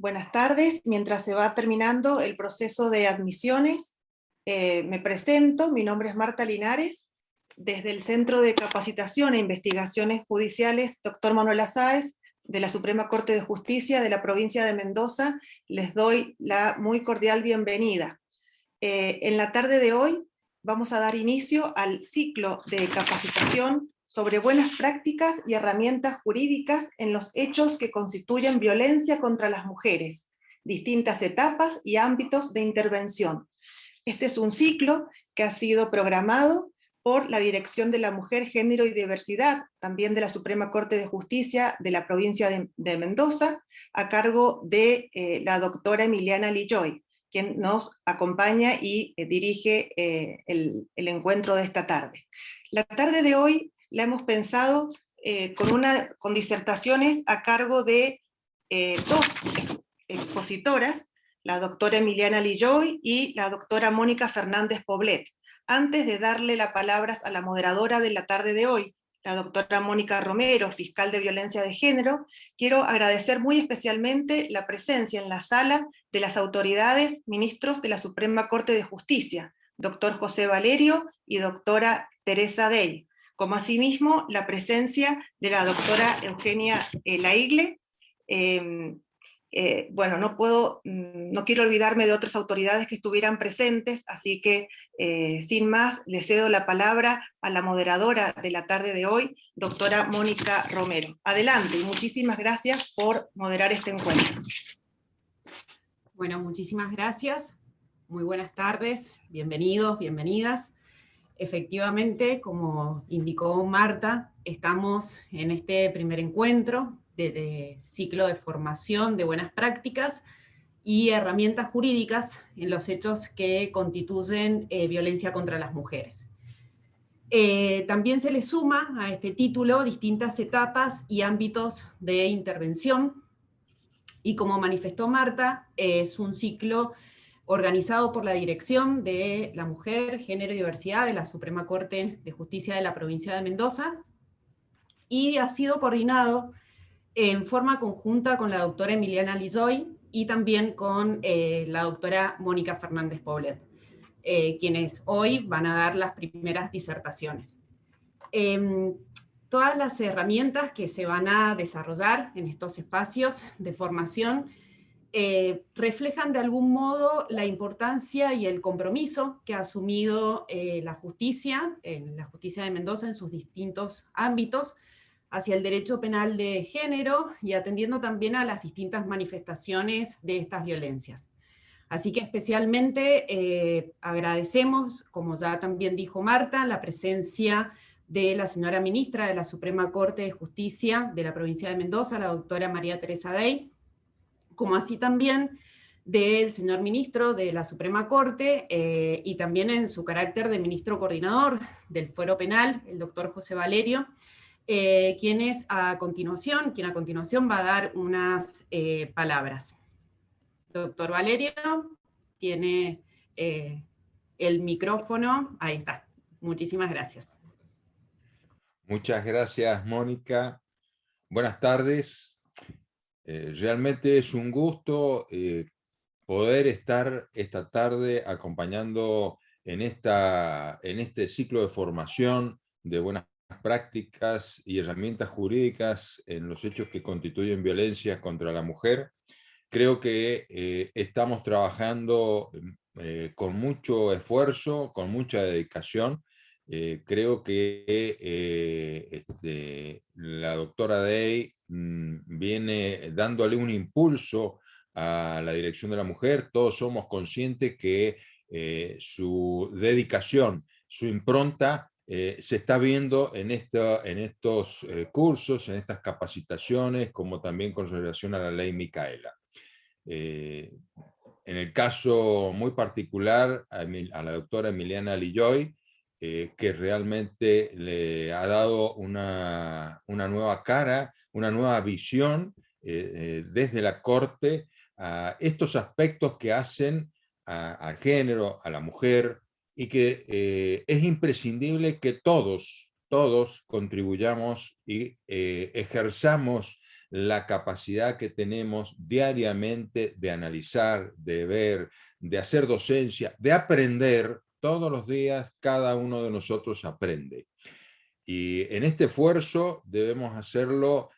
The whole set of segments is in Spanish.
Buenas tardes. Mientras se va terminando el proceso de admisiones, me presento. Mi nombre es Marta Linares. Desde el Centro de Capacitación e Investigaciones Judiciales Dr. Manuel Sáez, de la Suprema Corte de Justicia de la provincia de Mendoza, les doy la muy cordial bienvenida. En la tarde de hoy vamos a dar inicio al ciclo de capacitación sobre buenas prácticas y herramientas jurídicas en los hechos que constituyen violencia contra las mujeres, distintas etapas y ámbitos de intervención. Este es un ciclo que ha sido programado por la Dirección de la Mujer, Género y Diversidad, también de la Suprema Corte de Justicia de la provincia de Mendoza, a cargo de la doctora Emiliana Lilloy, quien nos acompaña y dirige el encuentro de esta tarde. La tarde de hoy la hemos pensado con disertaciones a cargo de dos expositoras, la doctora Emiliana Lilloy y la doctora Mónica Fernández Poblet. Antes de darle la palabra a la moderadora de la tarde de hoy, la doctora Mónica Romero, fiscal de violencia de género, quiero agradecer muy especialmente la presencia en la sala de las autoridades, ministros de la Suprema Corte de Justicia, doctor José Valerio y doctora Teresa Dey, como asimismo la presencia de la doctora Eugenia Laigle. Bueno, no quiero olvidarme de otras autoridades que estuvieran presentes, así que sin más, le cedo la palabra a la moderadora de la tarde de hoy, doctora Mónica Romero. Adelante, y muchísimas gracias por moderar este encuentro. Bueno, muchísimas gracias. Muy buenas tardes, bienvenidos, bienvenidas. Efectivamente, como indicó Marta, estamos en este primer encuentro de ciclo de formación de buenas prácticas y herramientas jurídicas en los hechos que constituyen violencia contra las mujeres. También se le suma a este título distintas etapas y ámbitos de intervención, y como manifestó Marta, es un ciclo organizado por la Dirección de la Mujer, Género y Diversidad de la Suprema Corte de Justicia de la provincia de Mendoza, y ha sido coordinado en forma conjunta con la doctora Emiliana Lilloy y también con la doctora Mónica Fernández Poblet, quienes hoy van a dar las primeras disertaciones. Todas las herramientas que se van a desarrollar en estos espacios de formación reflejan de algún modo la importancia y el compromiso que ha asumido la justicia de Mendoza en sus distintos ámbitos hacia el derecho penal de género y atendiendo también a las distintas manifestaciones de estas violencias. Así que especialmente agradecemos, como ya también dijo Marta, la presencia de la señora ministra de la Suprema Corte de Justicia de la provincia de Mendoza, la doctora María Teresa Dey, como así también del señor ministro de la Suprema Corte y también en su carácter de ministro coordinador del Fuero Penal, el doctor José Valerio, quien a continuación va a dar unas palabras. Doctor Valerio, tiene el micrófono, ahí está. Muchísimas gracias. Muchas gracias, Mónica. Buenas tardes. Realmente es un gusto poder estar esta tarde acompañando en este ciclo de formación de buenas prácticas y herramientas jurídicas en los hechos que constituyen violencia contra la mujer. Creo que estamos trabajando con mucho esfuerzo, con mucha dedicación. Creo que la doctora Dey viene dándole un impulso a la Dirección de la Mujer. Todos somos conscientes que su dedicación, su impronta, se está viendo en estos cursos, en estas capacitaciones, como también con relación a la ley Micaela. En el caso muy particular a la doctora Emiliana Lilloy, que realmente le ha dado una nueva cara, una nueva visión desde la Corte a estos aspectos que hacen al género, a la mujer, y que es imprescindible que todos contribuyamos y ejerzamos la capacidad que tenemos diariamente de analizar, de ver, de hacer docencia, de aprender. Todos los días cada uno de nosotros aprende. Y en este esfuerzo debemos hacerlo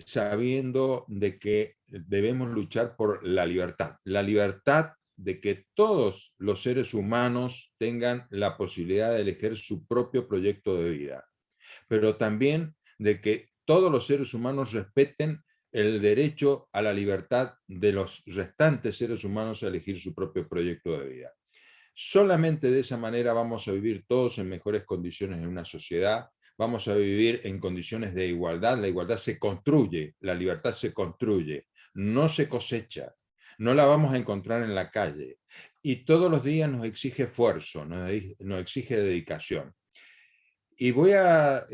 sabiendo de que debemos luchar por la libertad de que todos los seres humanos tengan la posibilidad de elegir su propio proyecto de vida, pero también de que todos los seres humanos respeten el derecho a la libertad de los restantes seres humanos a elegir su propio proyecto de vida. Solamente de esa manera vamos a vivir todos en mejores condiciones en una sociedad, vamos a vivir en condiciones de igualdad. La igualdad se construye, la libertad se construye, no se cosecha, no la vamos a encontrar en la calle. Y todos los días nos exige esfuerzo, nos exige dedicación. Y voy a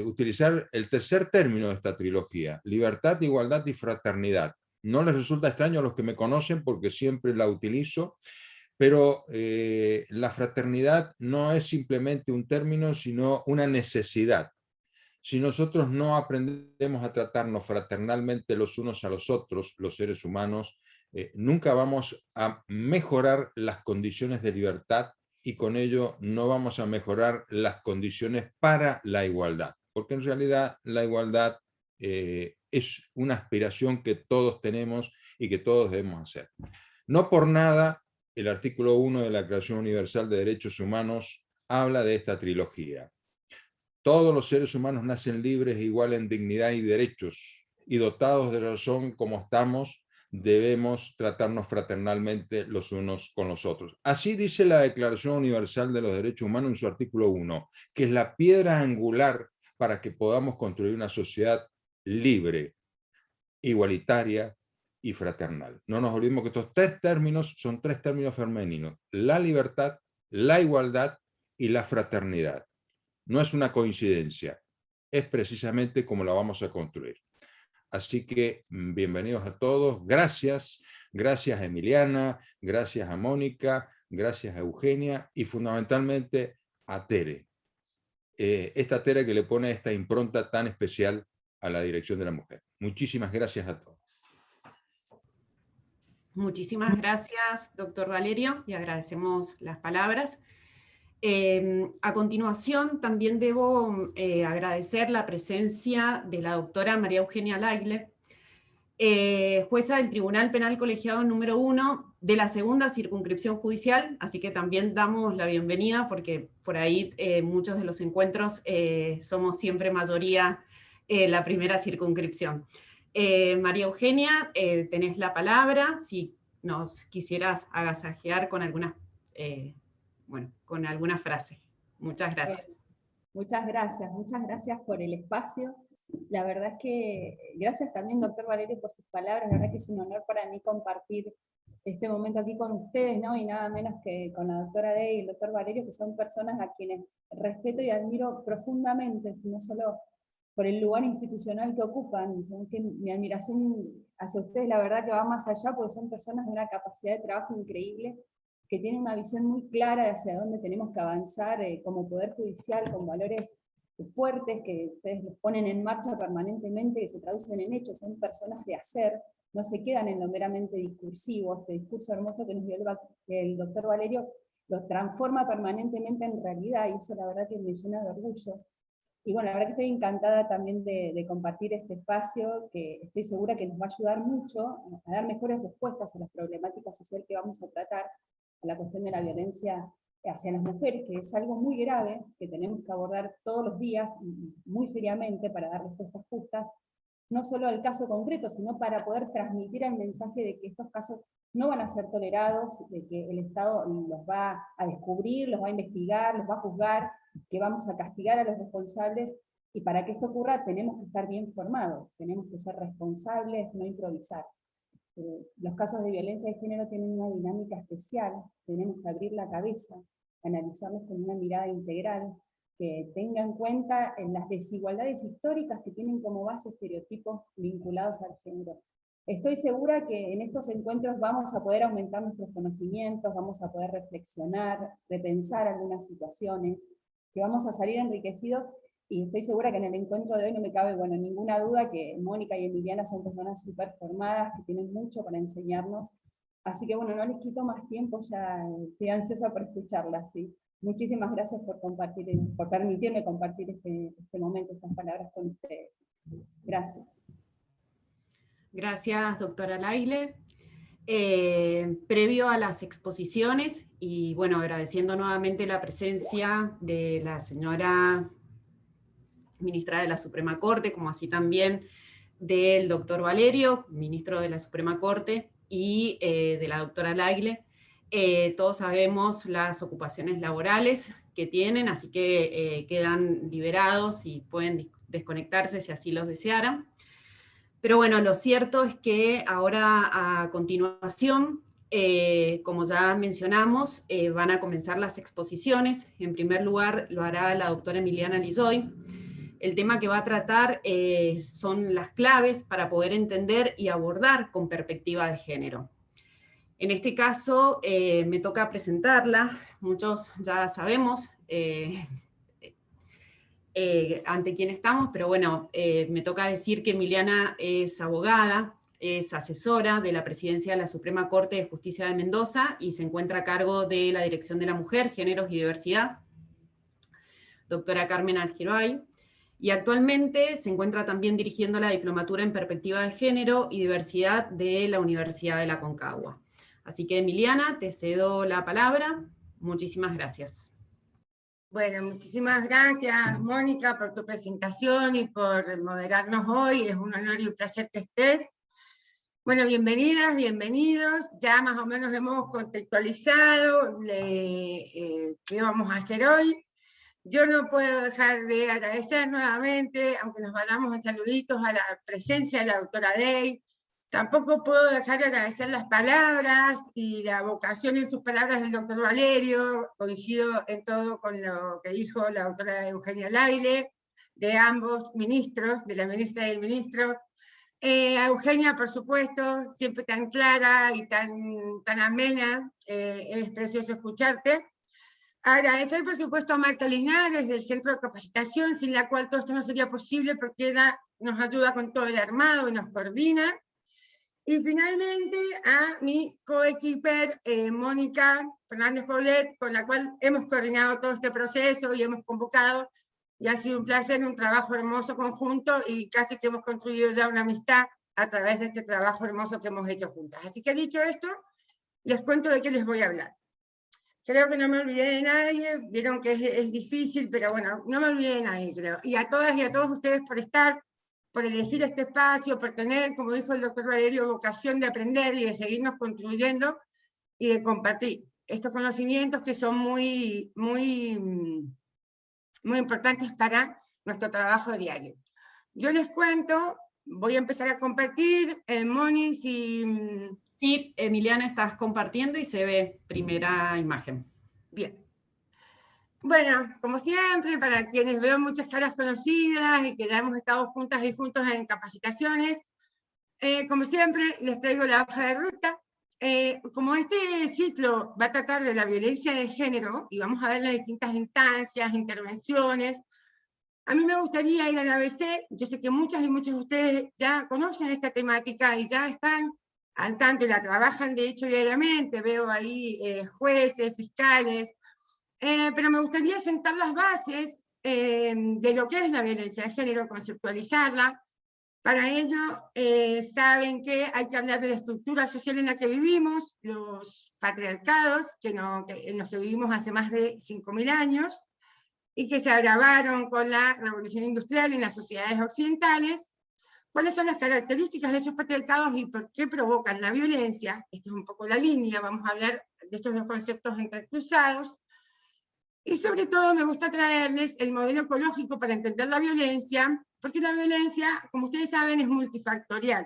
utilizar el tercer término de esta trilogía: libertad, igualdad y fraternidad. No les resulta extraño a los que me conocen porque siempre la utilizo, pero la fraternidad no es simplemente un término, sino una necesidad. Si nosotros no aprendemos a tratarnos fraternalmente los unos a los otros, los seres humanos, nunca vamos a mejorar las condiciones de libertad, y con ello no vamos a mejorar las condiciones para la igualdad, porque en realidad la igualdad es una aspiración que todos tenemos y que todos debemos hacer. No por nada el artículo 1 de la Declaración Universal de Derechos Humanos habla de esta trilogía. Todos los seres humanos nacen libres e iguales en dignidad y derechos, y dotados de razón como estamos, debemos tratarnos fraternalmente los unos con los otros. Así dice la Declaración Universal de los Derechos Humanos en su artículo 1, que es la piedra angular para que podamos construir una sociedad libre, igualitaria y fraternal. No nos olvidemos que estos tres términos son tres términos femeninos: la libertad, la igualdad y la fraternidad. No es una coincidencia, es precisamente como la vamos a construir. Así que bienvenidos a todos, gracias a Emiliana, gracias a Mónica, gracias a Eugenia y fundamentalmente a Tere. Esta Tere que le pone esta impronta tan especial a la dirección de la mujer. Muchísimas gracias a todos. Muchísimas gracias, doctor Valerio, y agradecemos las palabras. A continuación, también debo agradecer la presencia de la doctora María Eugenia Lagle, jueza del Tribunal Penal Colegiado número 1 de la segunda circunscripción judicial, así que también damos la bienvenida porque por ahí muchos de los encuentros somos siempre mayoría la primera circunscripción. María Eugenia, tenés la palabra, si nos quisieras agasajear con algunas con alguna frase. Muchas gracias. Muchas gracias por el espacio. La verdad es que, gracias también, doctor Valerio, por sus palabras. La verdad que es un honor para mí compartir este momento aquí con ustedes, ¿no? Y nada menos que con la doctora Dey y el doctor Valerio, que son personas a quienes respeto y admiro profundamente, no solo por el lugar institucional que ocupan, sino que mi admiración hacia ustedes, la verdad que va más allá, porque son personas de una capacidad de trabajo increíble, que tienen una visión muy clara de hacia dónde tenemos que avanzar como Poder Judicial, con valores fuertes que ustedes los ponen en marcha permanentemente, que se traducen en hechos, son personas de hacer, no se quedan en lo meramente discursivo. Este discurso hermoso que nos dio el doctor Valerio lo transforma permanentemente en realidad, y eso la verdad que me llena de orgullo. Y bueno, la verdad que estoy encantada también de compartir este espacio, que estoy segura que nos va a ayudar mucho a dar mejores respuestas a las problemáticas sociales que vamos a tratar, a la cuestión de la violencia hacia las mujeres, que es algo muy grave, que tenemos que abordar todos los días, muy seriamente, para dar respuestas justas, no solo al caso concreto, sino para poder transmitir el mensaje de que estos casos no van a ser tolerados, de que el Estado los va a descubrir, los va a investigar, los va a juzgar, que vamos a castigar a los responsables, y para que esto ocurra tenemos que estar bien formados, tenemos que ser responsables, no improvisar. Los casos de violencia de género tienen una dinámica especial, tenemos que abrir la cabeza, analizarlos con una mirada integral, que tenga en cuenta las desigualdades históricas que tienen como base estereotipos vinculados al género. Estoy segura que en estos encuentros vamos a poder aumentar nuestros conocimientos, vamos a poder reflexionar, repensar algunas situaciones, que vamos a salir enriquecidos y estoy segura que en el encuentro de hoy no me cabe, bueno, ninguna duda que Mónica y Emiliana son personas súper formadas, que tienen mucho para enseñarnos. Así que bueno, no les quito más tiempo, ya estoy ansiosa por escucharlas, ¿sí? Muchísimas gracias por compartir, por permitirme compartir este momento, estas palabras con ustedes. Gracias. Gracias, doctora Laile. Previo a las exposiciones, y bueno, agradeciendo nuevamente la presencia de la señora ministra de la Suprema Corte, como así también del doctor Valerio, ministro de la Suprema Corte, y de la doctora Laile. Todos sabemos las ocupaciones laborales que tienen, así que quedan liberados y pueden desconectarse si así los desearan. Pero bueno, lo cierto es que ahora a continuación, como ya mencionamos, van a comenzar las exposiciones. En primer lugar lo hará la doctora Emiliana Lizoy. El tema que va a tratar son las claves para poder entender y abordar con perspectiva de género. En este caso me toca presentarla, muchos ya sabemos ante quién estamos, pero bueno, me toca decir que Emiliana es abogada, es asesora de la Presidencia de la Suprema Corte de Justicia de Mendoza y se encuentra a cargo de la Dirección de la Mujer, Géneros y Diversidad, doctora Carmen Algiroay, y actualmente se encuentra también dirigiendo la Diplomatura en Perspectiva de Género y Diversidad de la Universidad de la Aconcagua. Así que Emiliana, te cedo la palabra. Muchísimas gracias. Bueno, muchísimas gracias, Mónica, por tu presentación y por moderarnos hoy. Es un honor y un placer que estés. Bueno, bienvenidas, bienvenidos. Ya más o menos hemos contextualizado qué vamos a hacer hoy. Yo no puedo dejar de agradecer nuevamente, aunque nos vayamos en saluditos, a la presencia de la doctora Day. Tampoco puedo dejar de agradecer las palabras y la vocación en sus palabras del doctor Valerio. Coincido en todo con lo que dijo la doctora Eugenia Laile, de ambos ministros, de la ministra y el ministro. A Eugenia, por supuesto, siempre tan clara y tan amena, es precioso escucharte. Agradecer, por supuesto, a Marta Linares, del Centro de Capacitación, sin la cual todo esto no sería posible, porque ella nos ayuda con todo el armado y nos coordina. Y finalmente a mi coequiper, Mónica Fernández Poblet, con la cual hemos coordinado todo este proceso y hemos convocado, y ha sido un placer, un trabajo hermoso conjunto, y casi que hemos construido ya una amistad a través de este trabajo hermoso que hemos hecho juntas. Así que dicho esto, les cuento de qué les voy a hablar. Creo que no me olvidé de nadie, vieron que es difícil, pero bueno, no me olvidé de nadie, creo. Y a todas y a todos ustedes por estar, por elegir este espacio, por tener, como dijo el doctor Valerio, vocación de aprender y de seguirnos construyendo y de compartir estos conocimientos que son muy importantes para nuestro trabajo diario. Yo les cuento, voy a empezar a compartir, Moni, si... Sí, Emiliana, estás compartiendo y se ve primera imagen. Bien. Bueno, como siempre, para quienes veo muchas caras conocidas y que ya hemos estado juntas y juntos en capacitaciones, como siempre les traigo la hoja de ruta. Como este ciclo va a tratar de la violencia de género, y vamos a ver las distintas instancias, intervenciones, a mí me gustaría ir al ABC. Yo sé que muchas y muchos de ustedes ya conocen esta temática y ya están al tanto y la trabajan de hecho diariamente. Veo ahí jueces, fiscales, pero me gustaría sentar las bases de lo que es la violencia de género, conceptualizarla. Para ello, saben que hay que hablar de la estructura social en la que vivimos, los patriarcados en los que vivimos hace más de 5.000 años, y que se agravaron con la revolución industrial en las sociedades occidentales. ¿Cuáles son las características de esos patriarcados y por qué provocan la violencia? Esta es un poco la línea, vamos a hablar de estos dos conceptos entrecruzados. Y sobre todo me gusta traerles el modelo ecológico para entender la violencia, porque la violencia, como ustedes saben, es multifactorial.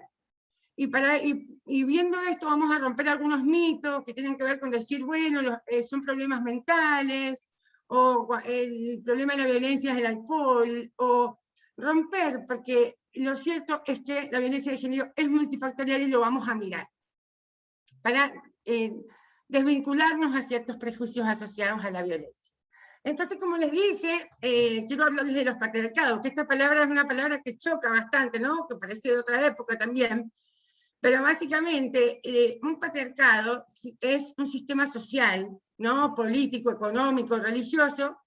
Y viendo esto vamos a romper algunos mitos que tienen que ver con decir, bueno, son problemas mentales, o el problema de la violencia es el alcohol, o romper, porque lo cierto es que la violencia de género es multifactorial y lo vamos a mirar, para desvincularnos a ciertos prejuicios asociados a la violencia. Entonces, como les dije, quiero hablarles de los patriarcados, que esta palabra es una palabra que choca bastante, ¿no? Que parece de otra época también, pero básicamente un patriarcado es un sistema social, ¿no? Político, económico, religioso,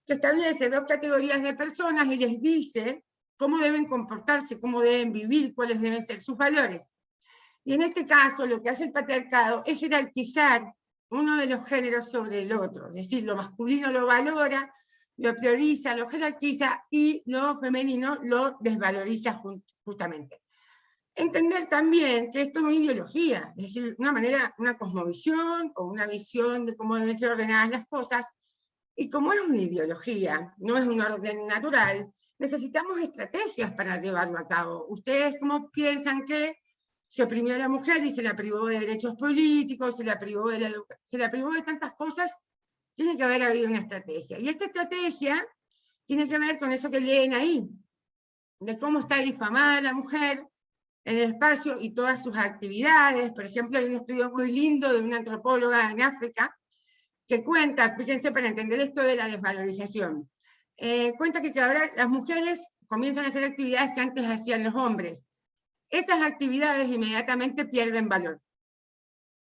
que establece dos categorías de personas y les dice cómo deben comportarse, cómo deben vivir, cuáles deben ser sus valores. Y en este caso, lo que hace el patriarcado es jerarquizar uno de los géneros sobre el otro, es decir, lo masculino lo valora, lo prioriza, lo jerarquiza, y lo femenino lo desvaloriza justamente. Entender también que esto es una ideología, es decir, una manera, una cosmovisión o una visión de cómo deben ser ordenadas las cosas, y como es una ideología, no es un orden natural, necesitamos estrategias para llevarlo a cabo. ¿Ustedes cómo piensan que se oprimió a la mujer y se la privó de derechos políticos, se la privó de tantas cosas? Tiene que haber habido una estrategia. Y esta estrategia tiene que ver con eso que leen ahí, de cómo está difamada la mujer en el espacio y todas sus actividades. Por ejemplo, hay un estudio muy lindo de una antropóloga en África que cuenta, fíjense para entender esto de la desvalorización, cuenta que ahora las mujeres comienzan a hacer actividades que antes hacían los hombres. Esas actividades inmediatamente pierden valor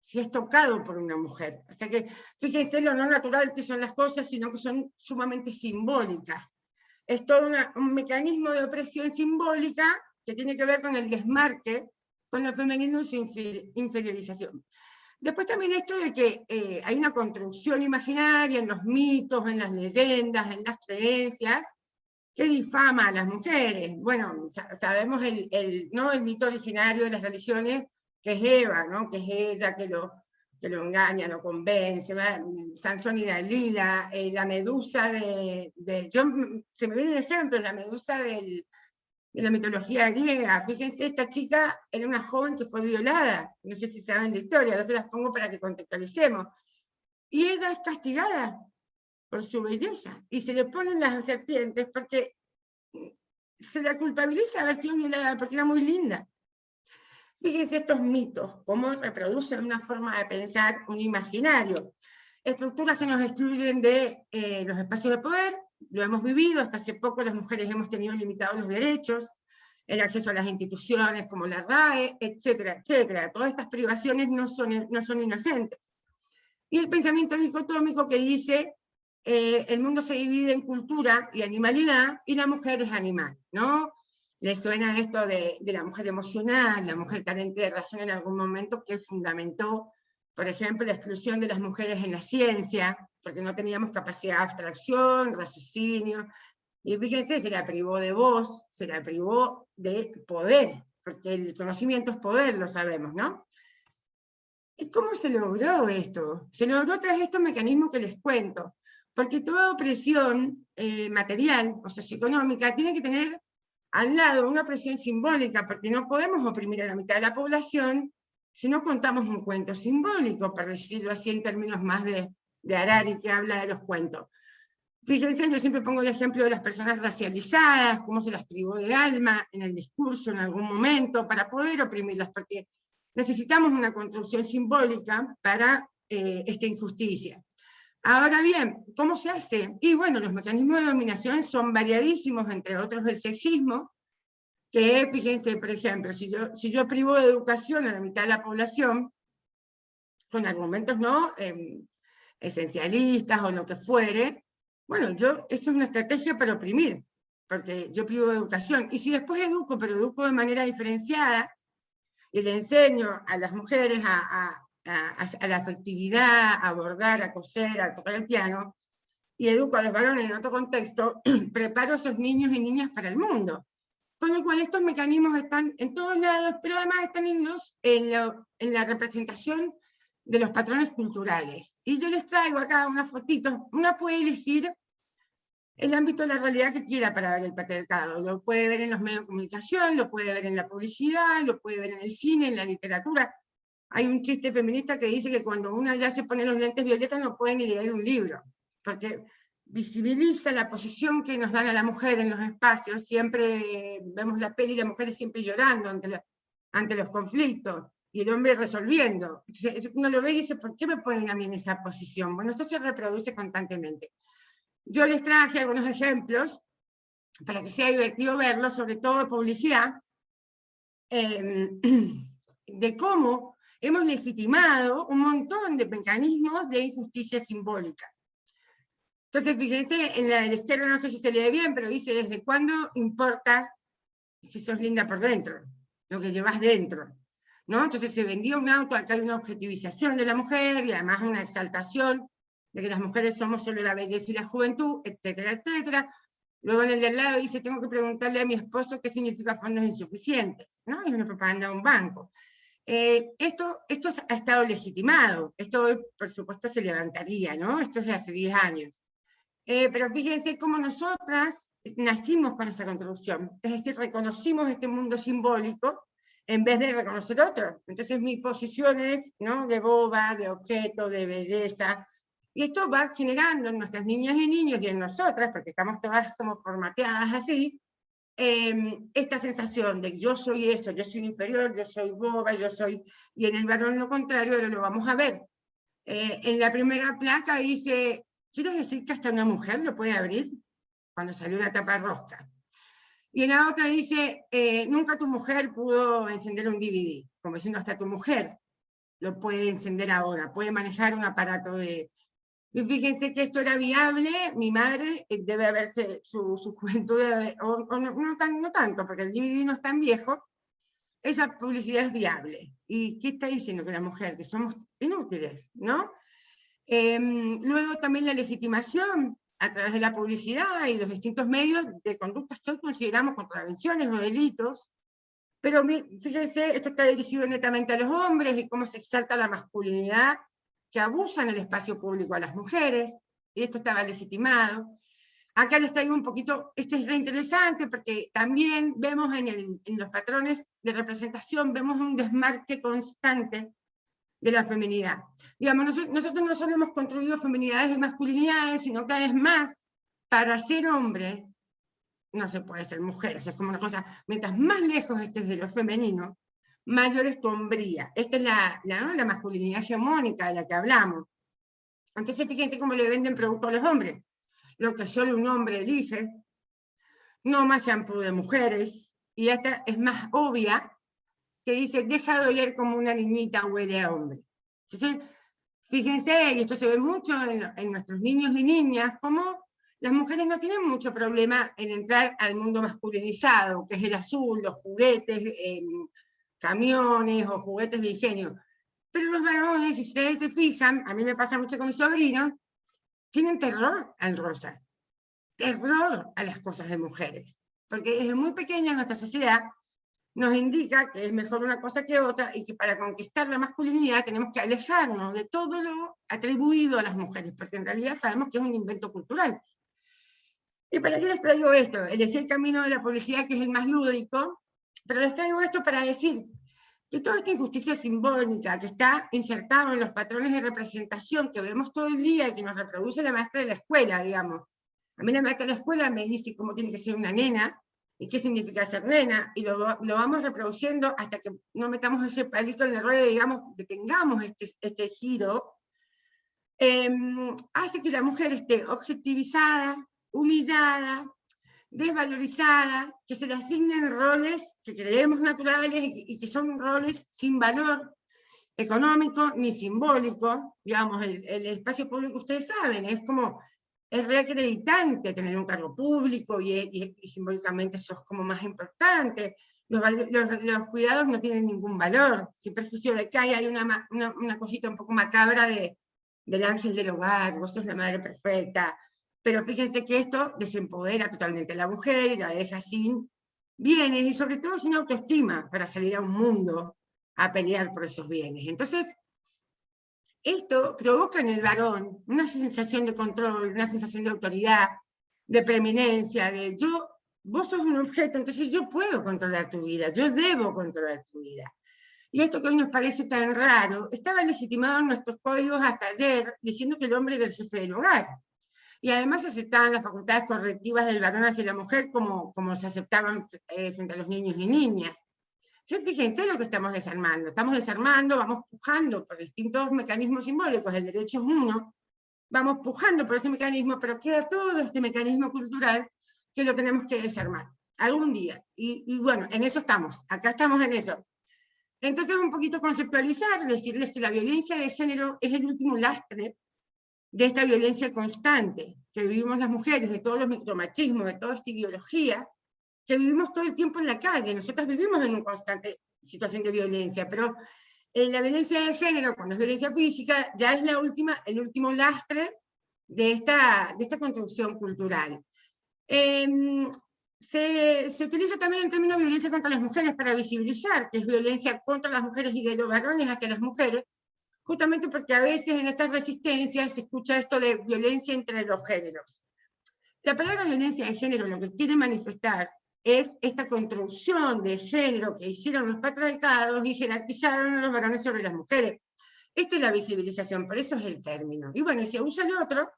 si es tocado por una mujer. O sea que fíjense lo no natural que son las cosas, sino que son sumamente simbólicas. Es todo un mecanismo de opresión simbólica que tiene que ver con el desmarque, con lo femenino y su inferiorización. Después también esto de que hay una construcción imaginaria en los mitos, en las leyendas, en las creencias, que difama a las mujeres. Bueno, sabemos el mito originario de las religiones, que es Eva, ¿no? Que es ella que lo engaña, lo convence, Sansón y Dalila, la medusa se me viene el ejemplo, la medusa de la mitología griega. Fíjense, esta chica era una joven que fue violada, no sé si saben la historia, no se las pongo para que contextualicemos, y ella es castigada por su belleza, y se le ponen las serpientes porque se la culpabiliza de haber sido violada porque era muy linda. Fíjense estos mitos, cómo reproducen una forma de pensar, un imaginario. Estructuras que nos excluyen de los espacios de poder, lo hemos vivido, hasta hace poco las mujeres hemos tenido limitados los derechos, el acceso a las instituciones como la RAE, etcétera, etcétera. Todas estas privaciones no son inocentes. Y el pensamiento dicotómico que dice el mundo se divide en cultura y animalidad, y la mujer es animal, ¿no? ¿Les suena esto de la mujer emocional, la mujer carente de razón en algún momento, que fundamentó, por ejemplo, la exclusión de las mujeres en la ciencia, porque no teníamos capacidad de abstracción, raciocinio, y fíjense, se la privó de voz, se la privó de poder, porque el conocimiento es poder, lo sabemos, ¿no? ¿Y cómo se logró esto? Se logró tras estos mecanismos que les cuento, porque toda opresión material o socioeconómica tiene que tener al lado una opresión simbólica, porque no podemos oprimir a la mitad de la población si no contamos un cuento simbólico, para decirlo así en términos más de Harari, que habla de los cuentos. Fíjense, yo siempre pongo el ejemplo de las personas racializadas, cómo se las privó de alma en el discurso en algún momento para poder oprimirlas, porque necesitamos una construcción simbólica para esta injusticia. Ahora bien, ¿cómo se hace? Y bueno, los mecanismos de dominación son variadísimos, entre otros el sexismo, que fíjense, por ejemplo, si yo privo de educación a la mitad de la población, con argumentos no esencialistas o lo que fuere, bueno, eso es una estrategia para oprimir, porque yo privo de educación. Y si después educo, pero educo de manera diferenciada, y le enseño a las mujeres a la afectividad, a bordar, a coser, a tocar el piano, y educo a los varones en otro contexto, preparo a esos niños y niñas para el mundo. Con lo cual estos mecanismos están en todos lados, pero además están en la representación de los patrones culturales. Y yo les traigo acá unas fotitos. Una puede elegir el ámbito de la realidad que quiera para ver el patriarcado. Lo puede ver en los medios de comunicación, lo puede ver en la publicidad, lo puede ver en el cine, en la literatura. Hay un chiste feminista que dice que cuando una ya se pone los lentes violetas no puede ni leer un libro, porque visibiliza la posición que nos dan a la mujer en los espacios. Siempre vemos la peli y la mujer siempre llorando ante los conflictos, y el hombre resolviendo. Entonces, uno lo ve y dice, ¿por qué me ponen a mí en esa posición? Bueno, esto se reproduce constantemente. Yo les traje algunos ejemplos para que sea divertido verlos, sobre todo de publicidad, de cómo hemos legitimado un montón de mecanismos de injusticia simbólica. Entonces, fíjense, en la de la izquierda no sé si se lee bien, pero dice, ¿desde cuándo importa si sos linda por dentro? Lo que llevas dentro, ¿no? Entonces se vendía un auto, acá hay una objetivización de la mujer, y además una exaltación de que las mujeres somos solo la belleza y la juventud, etcétera, etcétera. Luego en el de al lado dice, tengo que preguntarle a mi esposo qué significa fondos insuficientes, ¿no? Es una propaganda de un banco. Esto ha estado legitimado, esto hoy, por supuesto, se levantaría, ¿no? Esto es de hace 10 años. Pero fíjense cómo nosotras nacimos con esta construcción, es decir, reconocimos este mundo simbólico en vez de reconocer otro. Entonces mi posición es, ¿no?, de boba, de objeto, de belleza, y esto va generando en nuestras niñas y niños y en nosotras, porque estamos todas como formateadas así, esta sensación de yo soy eso, yo soy inferior, yo soy boba, yo soy... Y en el varón lo contrario, ahora lo vamos a ver. En la primera placa dice, ¿quieres decir que hasta una mujer lo puede abrir? Cuando salió la tapa rosca. Y en la otra dice, nunca tu mujer pudo encender un DVD, como diciendo hasta tu mujer lo puede encender ahora, puede manejar un aparato de... Y fíjense que esto era viable, mi madre debe haberse, su juventud, no tanto, porque el DVD no es tan viejo, esa publicidad es viable. ¿Y qué está diciendo que la mujer? Que somos inútiles, ¿no? Luego también la legitimación a través de la publicidad y los distintos medios de conductas que hoy consideramos contravenciones o delitos, pero fíjense, esto está dirigido netamente a los hombres y cómo se exalta la masculinidad que abusa en el espacio público a las mujeres, y esto estaba legitimado. Acá les traigo un poquito, esto es re interesante porque también vemos en los patrones de representación, vemos un desmarque constante de la feminidad. Digamos, nosotros no solo hemos construido feminidades y masculinidades, sino cada vez más, para ser hombre, no se puede ser mujer, es como una cosa, mientras más lejos estés de lo femenino, mayor es tu hombría. Esta es la masculinidad hegemónica de la que hablamos. Entonces fíjense cómo le venden productos a los hombres. Lo que solo un hombre elige, no más shampoo de mujeres, y esta es más obvia, que dice, deja de oler como una niñita huele a hombre. Entonces, fíjense, y esto se ve mucho en nuestros niños y niñas, como las mujeres no tienen mucho problema en entrar al mundo masculinizado, que es el azul, los juguetes, camiones o juguetes de ingenio. Pero los varones, si ustedes se fijan, a mí me pasa mucho con mis sobrinos, tienen terror al rosa, terror a las cosas de mujeres, porque desde muy pequeña nuestra sociedad nos indica que es mejor una cosa que otra y que para conquistar la masculinidad tenemos que alejarnos de todo lo atribuido a las mujeres, porque en realidad sabemos que es un invento cultural. ¿Y para qué les traigo esto? Elegí el camino de la publicidad, que es el más lúdico, pero les traigo esto para decir que toda esta injusticia simbólica que está insertada en los patrones de representación que vemos todo el día y que nos reproduce la maestra de la escuela, digamos. A mí la maestra de la escuela me dice cómo tiene que ser una nena, y qué significa ser nena, y lo vamos reproduciendo hasta que no metamos ese palito en la rueda, digamos, que tengamos este giro, hace que la mujer esté objetivizada, humillada, desvalorizada, que se le asignen roles que creemos naturales y que son roles sin valor económico ni simbólico. Digamos, el espacio público, ustedes saben, es como... Es reacreditante tener un cargo público y simbólicamente sos como más importante. Los cuidados no tienen ningún valor, sin perjuicio de que hay una cosita un poco macabra del ángel del hogar, vos sos la madre perfecta. Pero fíjense que esto desempodera totalmente a la mujer y la deja sin bienes y sobre todo sin autoestima para salir a un mundo a pelear por esos bienes. Entonces, esto provoca en el varón una sensación de control, una sensación de autoridad, de preeminencia, de vos sos un objeto, entonces yo puedo controlar tu vida, yo debo controlar tu vida. Y esto que hoy nos parece tan raro, estaba legitimado en nuestros códigos hasta ayer, diciendo que el hombre era el jefe del hogar. Y además se aceptaban las facultades correctivas del varón hacia la mujer como se aceptaban frente a los niños y niñas. Fíjense lo que estamos desarmando, vamos pujando por distintos mecanismos simbólicos, el derecho es uno, vamos pujando por ese mecanismo, pero queda todo este mecanismo cultural que lo tenemos que desarmar algún día. Y bueno, en eso estamos, acá estamos en eso. Entonces, un poquito conceptualizar, decirles que la violencia de género es el último lastre de esta violencia constante que vivimos las mujeres, de todos los micromachismos, de toda esta ideología, que vivimos todo el tiempo en la calle. Nosotras vivimos en una constante situación de violencia, pero la violencia de género, cuando es violencia física, ya es el último lastre de esta construcción cultural. Se utiliza también el término violencia contra las mujeres para visibilizar que es violencia contra las mujeres y de los varones hacia las mujeres, justamente porque a veces en estas resistencias se escucha esto de violencia entre los géneros. La palabra violencia de género lo que quiere manifestar es esta construcción de género que hicieron los patriarcados y jerarquizaron a los varones sobre las mujeres. Esta es la visibilización, por eso es el término. Y bueno, y se usa el otro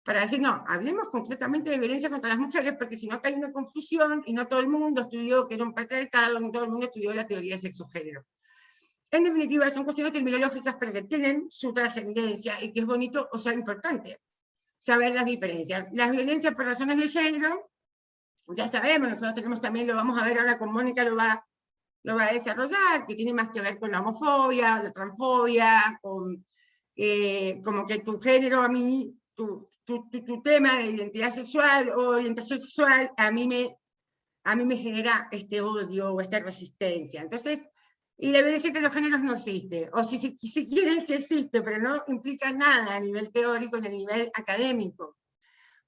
para decir, no, hablemos concretamente de violencia contra las mujeres, porque si no acá hay una confusión y no todo el mundo estudió que era un patriarcado, no todo el mundo estudió la teoría de sexo-género. En definitiva, son cuestiones terminológicas, pero que tienen su trascendencia y que es bonito, o sea, importante saber las diferencias. Las violencias por razones de género, ya sabemos, nosotros tenemos también, lo vamos a ver ahora con Mónica, lo va a desarrollar, que tiene más que ver con la homofobia, la transfobia, con como que tu género, a mí, tu tema de identidad sexual o orientación sexual, a mí me genera este odio o esta resistencia. Entonces, y la violencia entre los géneros no existe, o si quieren sí existe, pero no implica nada a nivel teórico ni a nivel académico,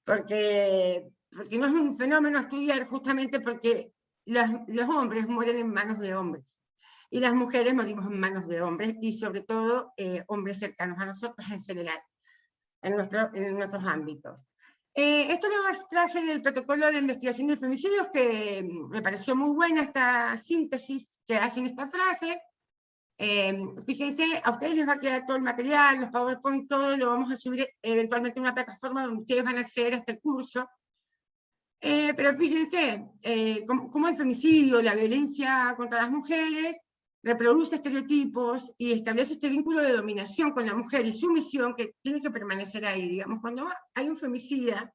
porque no es un fenómeno a estudiar justamente porque los hombres mueren en manos de hombres, y las mujeres morimos en manos de hombres, y sobre todo hombres cercanos a nosotros en general, en nuestros ámbitos. Esto lo extraje del protocolo de investigación de femicidios, que me pareció muy buena esta síntesis que hacen esta frase. Fíjense, a ustedes les va a quedar todo el material, los PowerPoint, todo lo vamos a subir eventualmente a una plataforma donde ustedes van a acceder a este curso. Pero fíjense, cómo el femicidio, la violencia contra las mujeres, reproduce estereotipos y establece este vínculo de dominación con la mujer y sumisión que tiene que permanecer ahí. Digamos, cuando hay un femicida,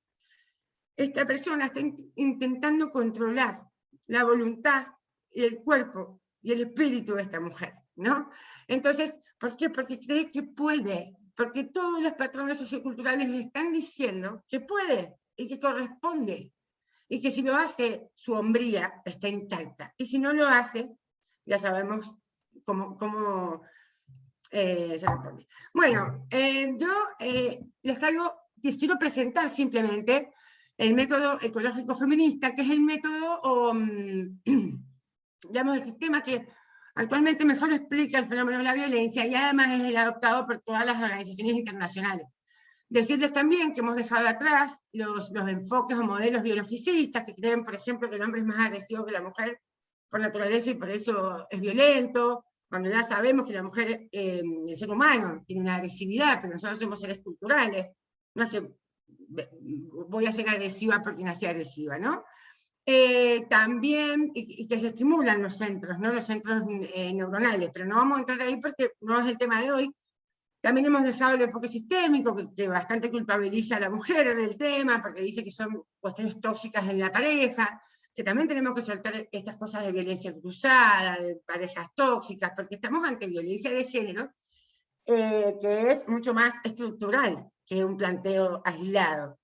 esta persona está intentando controlar la voluntad y el cuerpo y el espíritu de esta mujer, ¿no? Entonces, ¿por qué? Porque cree que puede, porque todos los patrones socioculturales le están diciendo que puede y que corresponde, y que si lo hace, su hombría está intacta, y si no lo hace, ya sabemos cómo se responde. Bueno, yo les quiero presentar simplemente el método ecológico feminista, que es el método, digamos, el sistema que actualmente mejor explica el fenómeno de la violencia y además es el adoptado por todas las organizaciones internacionales. Decirles también que hemos dejado atrás los enfoques o modelos biologicistas que creen, por ejemplo, que el hombre es más agresivo que la mujer por naturaleza y por eso es violento, cuando ya sabemos que la mujer, el ser humano, tiene una agresividad, pero nosotros somos seres culturales, no es que voy a ser agresiva porque nací agresiva, ¿no? También, y que se estimulan los centros, ¿no? Los centros neuronales, pero no vamos a entrar ahí porque no es el tema de hoy. También hemos dejado el enfoque sistémico, que bastante culpabiliza a la mujer en el tema, porque dice que son cuestiones tóxicas en la pareja, que también tenemos que soltar estas cosas de violencia cruzada, de parejas tóxicas, porque estamos ante violencia de género, que es mucho más estructural que un planteo aislado.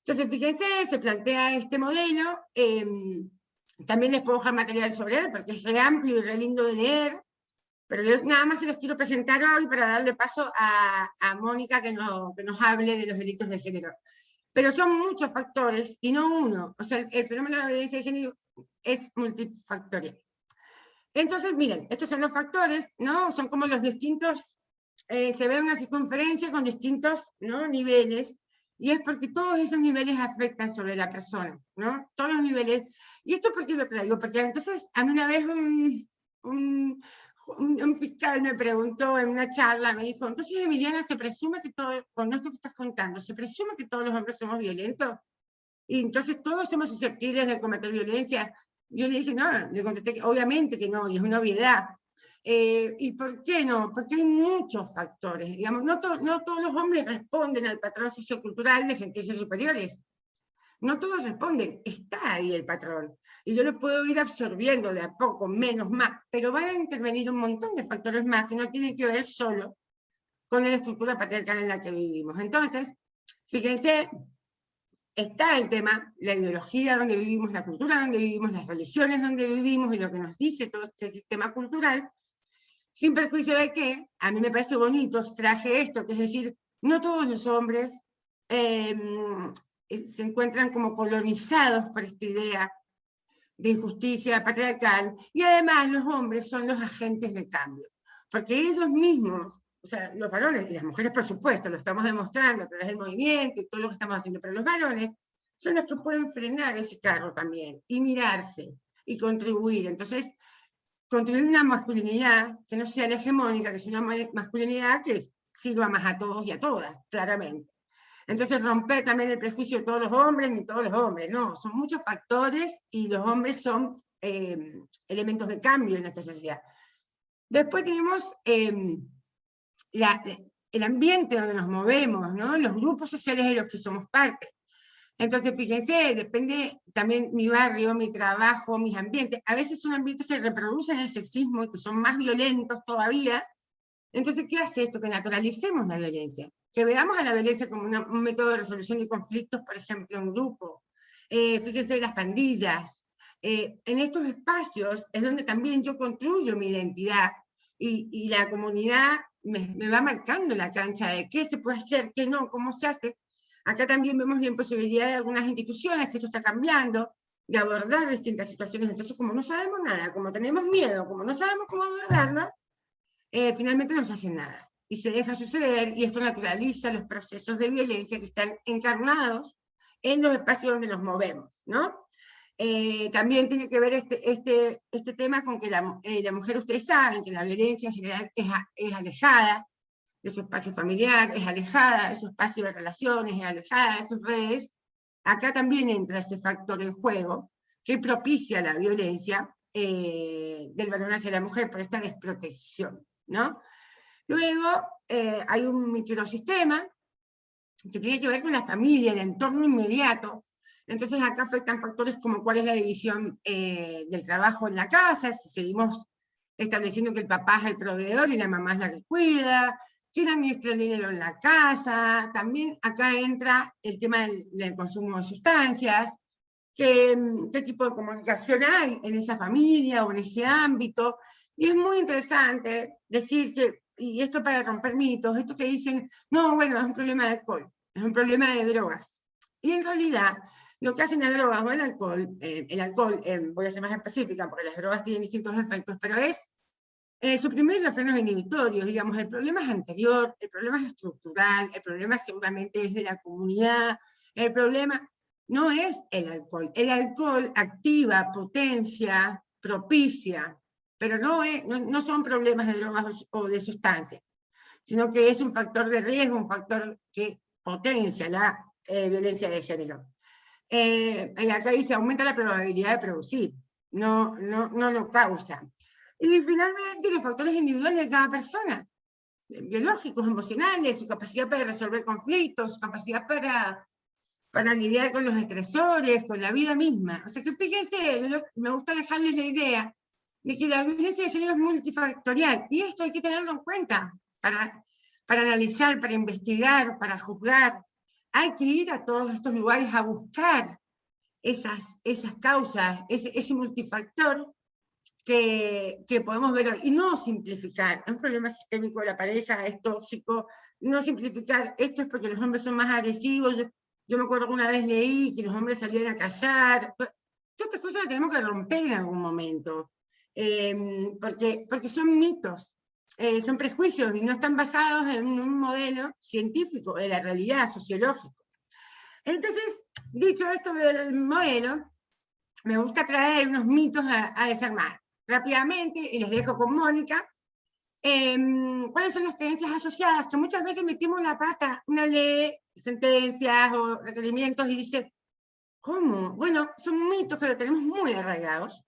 Entonces, fíjense, se plantea este modelo, también les puedo dejar material sobre él, porque es re amplio y re lindo de leer, pero yo nada más se los quiero presentar hoy para darle paso a Mónica que nos hable de los delitos de género. Pero son muchos factores y no uno. O sea, el fenómeno de la violencia de género es multifactorial. Entonces, miren, estos son los factores, ¿no? Son como los distintos, se ve una circunferencia con distintos, ¿no?, niveles, y es porque todos esos niveles afectan sobre la persona, ¿no? Todos los niveles. ¿Y esto por qué lo traigo? Porque entonces a mí una vez un fiscal me preguntó en una charla, me dijo, entonces Emiliana, se presume que todo, con esto que estás contando, se presume que todos los hombres somos violentos, y entonces todos somos susceptibles de cometer violencia. Yo le dije, no, le contesté que obviamente que no, y es una obviedad. ¿Y por qué no? Porque hay muchos factores. Digamos, no todos los hombres responden al patrón sociocultural de sentirse superiores. No todos responden, está ahí el patrón. Y yo lo puedo ir absorbiendo de a poco, menos, más, pero van a intervenir un montón de factores más que no tienen que ver solo con la estructura patriarcal en la que vivimos. Entonces, fíjense, está el tema, la ideología donde vivimos, la cultura donde vivimos, las religiones donde vivimos y lo que nos dice todo este sistema cultural, sin perjuicio de que a mí me parece bonito, extraje esto, que es decir, no todos los hombres se encuentran como colonizados por esta idea de injusticia patriarcal, y además los hombres son los agentes de cambio, porque ellos mismos, o sea, los varones y las mujeres por supuesto, lo estamos demostrando a través del movimiento y todo lo que estamos haciendo, pero los varones son los que pueden frenar ese carro también, y mirarse, y contribuir. Entonces, construir una masculinidad que no sea la hegemónica, que sea una masculinidad que sirva más a todos y a todas, claramente. Entonces romper también el prejuicio de todos los hombres, ni todos los hombres, no, son muchos factores y los hombres son elementos de cambio en esta sociedad. Después tenemos el ambiente donde nos movemos, ¿no? Los grupos sociales de los que somos parte. Entonces, fíjense, depende también mi barrio, mi trabajo, mis ambientes. A veces son ambientes que reproducen el sexismo y que son más violentos todavía. Entonces, ¿qué hace esto? Que naturalicemos la violencia. Que veamos a la violencia como un método de resolución de conflictos, por ejemplo, en grupo. Fíjense las pandillas. En estos espacios es donde también yo construyo mi identidad y la comunidad me va marcando la cancha de qué se puede hacer, qué no, cómo se hace. Acá también vemos la imposibilidad de algunas instituciones, que esto está cambiando, de abordar distintas situaciones. Entonces, como no sabemos nada, como tenemos miedo, como no sabemos cómo abordarla, finalmente no se hace nada. Y se deja suceder, y esto naturaliza los procesos de violencia que están encarnados en los espacios donde nos movemos, ¿no? También tiene que ver este tema con que la mujer, ustedes saben que la violencia en general es alejada de su espacio familiar, es alejada de su espacio de relaciones, es alejada de sus redes. Acá también entra ese factor en juego que propicia la violencia del varón hacia la mujer por esta desprotección, ¿no? Luego hay un microsistema que tiene que ver con la familia, el entorno inmediato. Entonces acá afectan factores como cuál es la división del trabajo en la casa, si seguimos estableciendo que el papá es el proveedor y la mamá es la que cuida, quién administra el dinero en la casa. También acá entra el tema del consumo de sustancias, qué tipo de comunicación hay en esa familia o en ese ámbito. Y es muy interesante decir que, y esto para romper mitos, esto que dicen, no, bueno, es un problema de alcohol, es un problema de drogas. Y en realidad, lo que hacen las drogas o el alcohol, voy a ser más específica porque las drogas tienen distintos efectos, pero es suprimir los frenos inhibitorios. Digamos, el problema es anterior, el problema es estructural, el problema seguramente es de la comunidad, el problema no es el alcohol activa, potencia, propicia, pero no son problemas de drogas o de sustancias, sino que es un factor de riesgo, un factor que potencia la violencia de género. Acá dice, aumenta la probabilidad de producir, no lo causa. Y finalmente los factores individuales de cada persona, biológicos, emocionales, su capacidad para resolver conflictos, su capacidad para lidiar con los estresores, con la vida misma. O sea que fíjense, me gusta dejarles la idea de que la violencia de género es multifactorial, y esto hay que tenerlo en cuenta para analizar, para investigar, para juzgar. Hay que ir a todos estos lugares a buscar esas causas, ese multifactor que podemos ver hoy, y no simplificar. Es un problema sistémico de la pareja, es tóxico, no simplificar, esto es porque los hombres son más agresivos. Yo me acuerdo que una vez leí que los hombres salían a cazar. Todas estas cosas las tenemos que romper en algún momento, porque son mitos, son prejuicios, y no están basados en un modelo científico de la realidad, sociológico. Entonces, dicho esto del modelo, me gusta traer unos mitos a desarmar rápidamente, y les dejo con Mónica. ¿Cuáles son las creencias asociadas? Que muchas veces metimos la pata, una ley, sentencias o requerimientos, y dice, ¿cómo? Bueno, son mitos que los tenemos muy arraigados.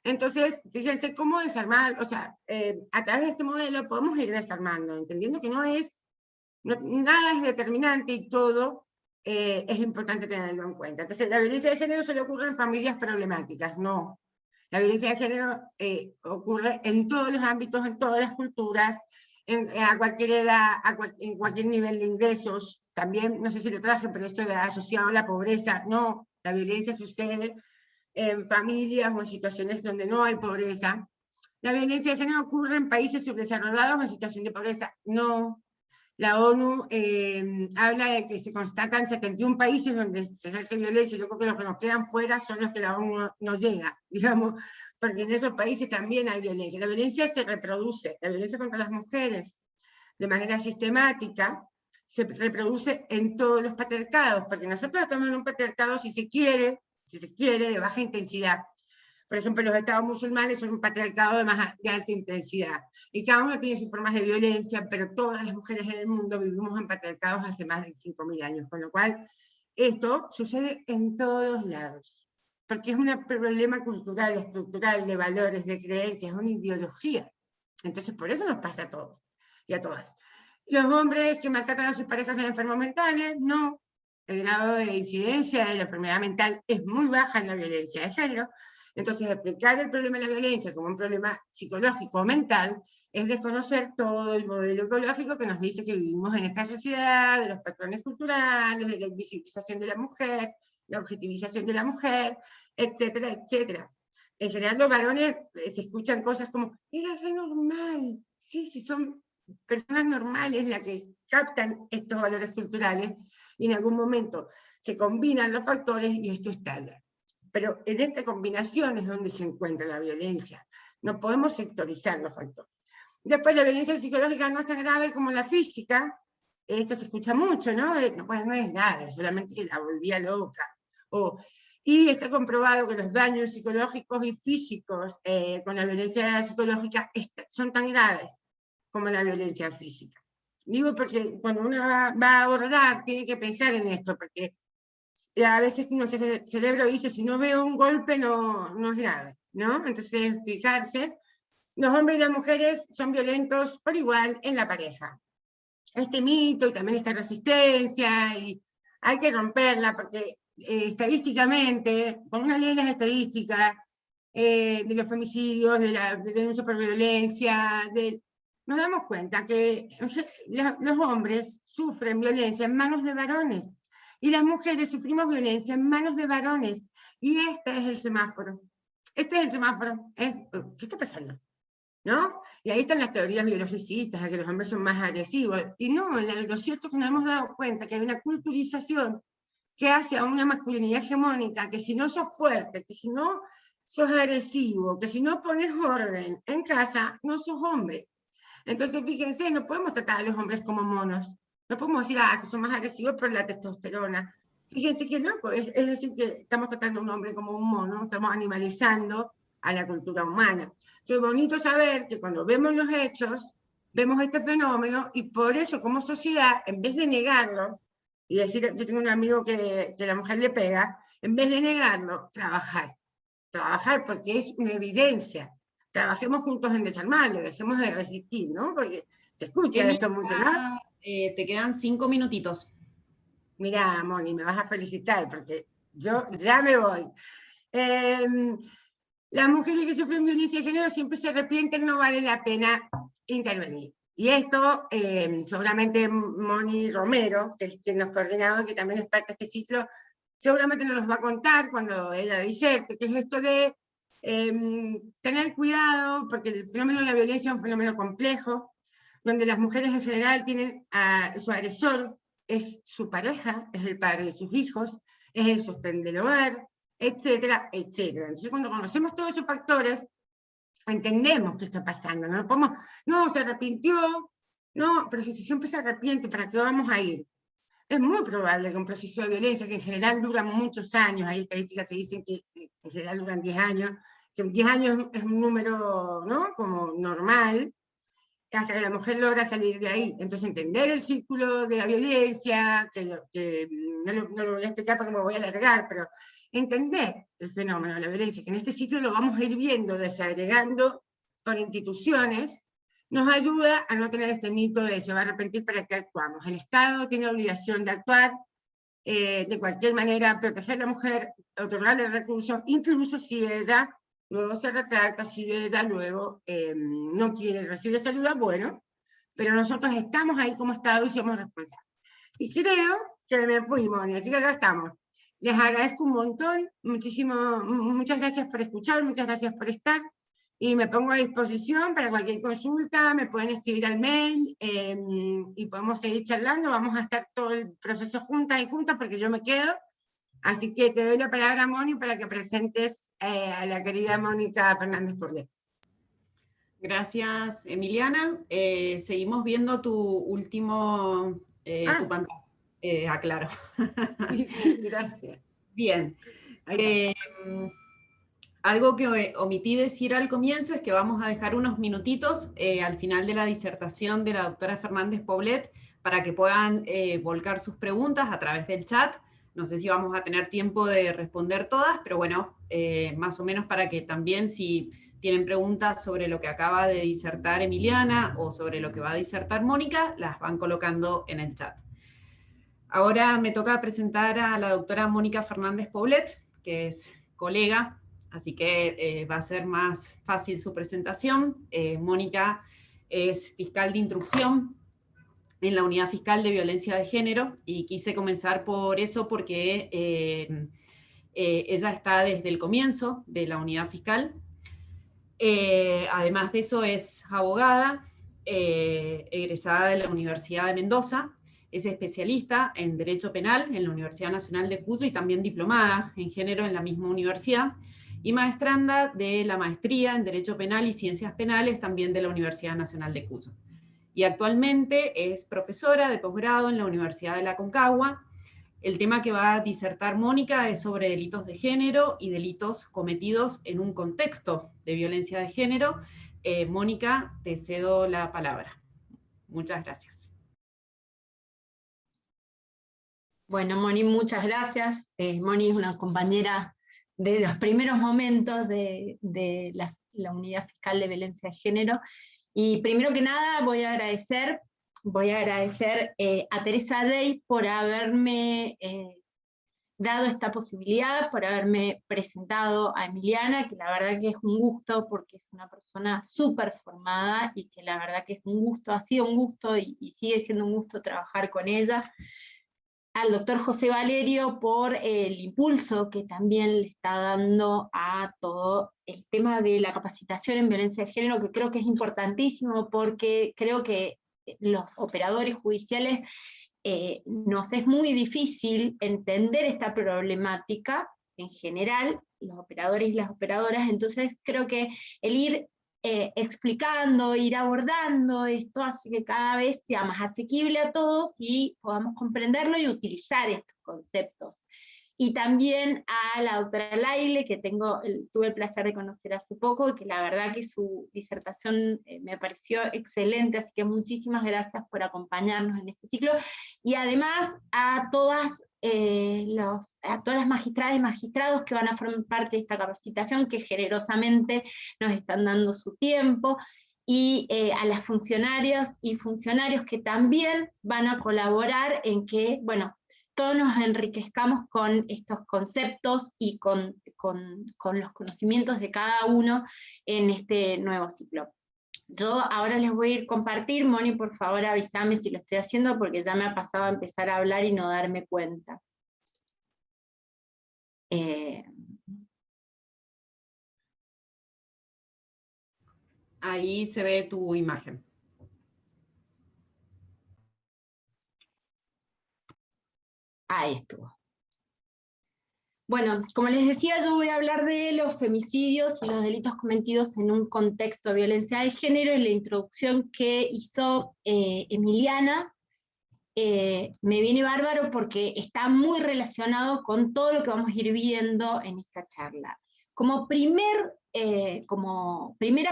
Entonces, fíjense cómo desarmar, o sea, a través de este modelo podemos ir desarmando, entendiendo que nada es determinante y todo es importante tenerlo en cuenta. Entonces, la violencia de género solo ocurre en familias problemáticas, no. La violencia de género ocurre en todos los ámbitos, en todas las culturas, a cualquier edad, en cualquier nivel de ingresos. También, no sé si lo traje, pero esto asociado a la pobreza, no. La violencia sucede en familias o en situaciones donde no hay pobreza. La violencia de género ocurre en países subdesarrollados en situación de pobreza, no. La ONU habla de que se constatan 71 países donde se ejerce violencia. Yo creo que los que nos quedan fuera son los que la ONU no llega, digamos, porque en esos países también hay violencia. La violencia se reproduce, la violencia contra las mujeres, de manera sistemática, se reproduce en todos los patriarcados, porque nosotros estamos en un patriarcado, si se quiere, de baja intensidad. Por ejemplo, los estados musulmanes son un patriarcado de alta intensidad. Y cada uno tiene sus formas de violencia, pero todas las mujeres en el mundo vivimos en patriarcados hace más de 5.000 años. Con lo cual, esto sucede en todos lados. Porque es un problema cultural, estructural, de valores, de creencias, es una ideología. Entonces, por eso nos pasa a todos y a todas. Los hombres que maltratan a sus parejas en enfermos mentales, no. El grado de incidencia de la enfermedad mental es muy baja en la violencia de género. Entonces, explicar el problema de la violencia como un problema psicológico o mental es desconocer todo el modelo ecológico que nos dice que vivimos en esta sociedad, de los patrones culturales, de la invisibilización de la mujer, la objetivización de la mujer, etcétera, etcétera. En general los varones se escuchan cosas como, es re normal, sí, son personas normales las que captan estos valores culturales y en algún momento se combinan los factores y esto estalla. Pero en esta combinación es donde se encuentra la violencia. No podemos sectorizar los factores. Después la violencia psicológica no es tan grave como la física. Esto se escucha mucho, ¿no? Pues no es nada, solamente que la volvía loca. Y está comprobado que los daños psicológicos y físicos con la violencia psicológica son tan graves como la violencia física. Digo porque cuando uno va a abordar, tiene que pensar en esto, porque a veces nuestro cerebro dice, si no veo un golpe no es grave, ¿no? Entonces, fijarse, los hombres y las mujeres son violentos por igual en la pareja. Este mito y también esta resistencia, y hay que romperla, porque estadísticamente, con una ley de las estadísticas, de los femicidios, de la denuncia por violencia, nos damos cuenta que los hombres sufren violencia en manos de varones, y las mujeres sufrimos violencia en manos de varones, y este es el semáforo. Este es el semáforo. ¿Qué está pasando? ¿No? Y ahí están las teorías biologicistas, de que los hombres son más agresivos. Y no, lo cierto es que nos hemos dado cuenta que hay una culturización que hace a una masculinidad hegemónica, que si no sos fuerte, que si no sos agresivo, que si no pones orden en casa, no sos hombre. Entonces, fíjense, no podemos tratar a los hombres como monos. No podemos decir, que son más agresivos por la testosterona. Fíjense qué loco, es decir, que estamos tratando a un hombre como un mono, estamos animalizando a la cultura humana. Es bonito saber que cuando vemos los hechos, vemos este fenómeno, y por eso como sociedad, en vez de negarlo, y decir, yo tengo un amigo que la mujer le pega, en vez de negarlo, trabajar porque es una evidencia. Trabajemos juntos en desarmarlo, dejemos de resistir, ¿no? Porque se escucha esto mucho, ¿no? Te quedan 5 minutitos. Mirá, Moni, me vas a felicitar, porque yo ya me voy. Las mujeres que sufren violencia de género siempre se arrepienten, no vale la pena intervenir. Y esto, seguramente Moni Romero, que es quien nos coordinaba, que también es parte de este ciclo, seguramente nos los va a contar cuando ella dice que es esto de tener cuidado, porque el fenómeno de la violencia es un fenómeno complejo, donde las mujeres en general tienen a su agresor, es su pareja, es el padre de sus hijos, es el sostén del hogar, etcétera, etcétera. Entonces, cuando conocemos todos esos factores, entendemos qué está pasando. No, se arrepintió, no, pero si siempre se arrepiente, ¿para qué vamos a ir? Es muy probable que un proceso de violencia, que en general dura muchos años, hay estadísticas que dicen que en general duran 10 años, que 10 años es un número, ¿no?, como normal, hasta que la mujer logra salir de ahí. Entonces, entender el círculo de la violencia, que no lo voy a explicar porque me voy a alargar, pero entender el fenómeno de la violencia, que en este ciclo lo vamos a ir viendo, desagregando por instituciones, nos ayuda a no tener este mito de se va a arrepentir para que actuamos. El Estado tiene obligación de actuar, de cualquier manera, proteger a la mujer, otorgarle recursos, incluso si ella luego se retracta, si ella luego no quiere recibir esa ayuda, bueno, pero nosotros estamos ahí como Estado y somos responsables. Y creo que me fui, Moni, así que acá estamos. Les agradezco un montón, muchas gracias por escuchar, muchas gracias por estar, y me pongo a disposición para cualquier consulta, me pueden escribir al mail, y podemos seguir charlando, vamos a estar todo el proceso juntas y juntas, porque yo me quedo, así que te doy la palabra, Moni, para que presentes a la querida Mónica Fernández Porlet. Gracias, Emiliana. Seguimos viendo tu último, tu pantalla. Aclaro. Sí, gracias. Bien. Algo que omití decir al comienzo es que vamos a dejar unos minutitos al final de la disertación de la doctora Fernández Poblet para que puedan volcar sus preguntas a través del chat. No sé si vamos a tener tiempo de responder todas, pero bueno, más o menos para que también si tienen preguntas sobre lo que acaba de disertar Emiliana o sobre lo que va a disertar Mónica, las van colocando en el chat. Ahora me toca presentar a la doctora Mónica Fernández Poblet, que es colega, así que va a ser más fácil su presentación. Mónica es fiscal de instrucción en la Unidad Fiscal de Violencia de Género, y quise comenzar por eso porque ella está desde el comienzo de la Unidad Fiscal. Además de eso es abogada, egresada de la Universidad de Mendoza, es especialista en Derecho Penal en la Universidad Nacional de Cuyo y también diplomada en Género en la misma universidad, y maestranda de la Maestría en Derecho Penal y Ciencias Penales también de la Universidad Nacional de Cuyo. Y actualmente es profesora de posgrado en la Universidad de la Aconcagua. El tema que va a disertar Mónica es sobre delitos de género y delitos cometidos en un contexto de violencia de género. Mónica, te cedo la palabra. Muchas gracias. Bueno, Moni, muchas gracias. Moni es una compañera de los primeros momentos de la Unidad Fiscal de Violencia de Género. Y primero que nada voy a agradecer a Teresa Dey por haberme dado esta posibilidad, por haberme presentado a Emiliana, que la verdad que es un gusto porque es una persona súper formada y que la verdad que es un gusto, ha sido un gusto y sigue siendo un gusto trabajar con ella. Al doctor José Valerio por el impulso que también le está dando a todo el tema de la capacitación en violencia de género, que creo que es importantísimo porque creo que los operadores judiciales nos es muy difícil entender esta problemática en general, los operadores y las operadoras, entonces creo que el ir explicando, ir abordando esto hace que cada vez sea más asequible a todos y podamos comprenderlo y utilizar estos conceptos. Y también a la doctora Laile, que tuve el placer de conocer hace poco, y que la verdad que su disertación me pareció excelente, así que muchísimas gracias por acompañarnos en este ciclo, y además a todas las magistradas y magistrados que van a formar parte de esta capacitación, que generosamente nos están dando su tiempo, y a las funcionarias y funcionarios que también van a colaborar en que, bueno, todos nos enriquezcamos con estos conceptos y con los conocimientos de cada uno en este nuevo ciclo. Yo ahora les voy a ir a compartir. Moni, por favor avísame si lo estoy haciendo, porque ya me ha pasado a empezar a hablar y no darme cuenta. Ahí se ve tu imagen. Ahí estuvo. Bueno, como les decía, yo voy a hablar de los femicidios y los delitos cometidos en un contexto de violencia de género, y la introducción que hizo Emiliana me viene bárbaro porque está muy relacionado con todo lo que vamos a ir viendo en esta charla. Como primera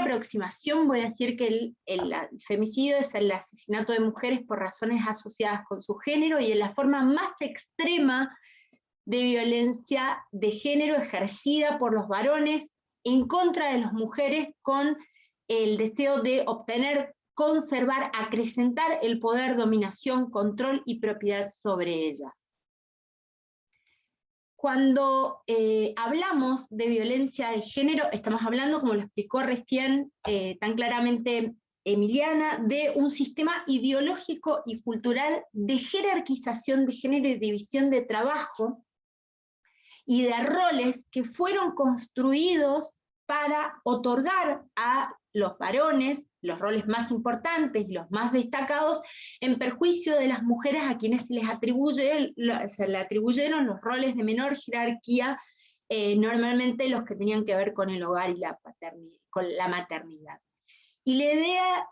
aproximación voy a decir que el femicidio es el asesinato de mujeres por razones asociadas con su género, y en la forma más extrema de violencia de género ejercida por los varones en contra de las mujeres con el deseo de obtener, conservar, acrecentar el poder, dominación, control y propiedad sobre ellas. Cuando hablamos de violencia de género, estamos hablando, como lo explicó recién tan claramente Emiliana, de un sistema ideológico y cultural de jerarquización de género y división de trabajo, y de roles que fueron construidos para otorgar a los varones los roles más importantes, los más destacados, en perjuicio de las mujeres a quienes se le atribuyeron los roles de menor jerarquía, normalmente los que tenían que ver con el hogar y con la maternidad. Y la idea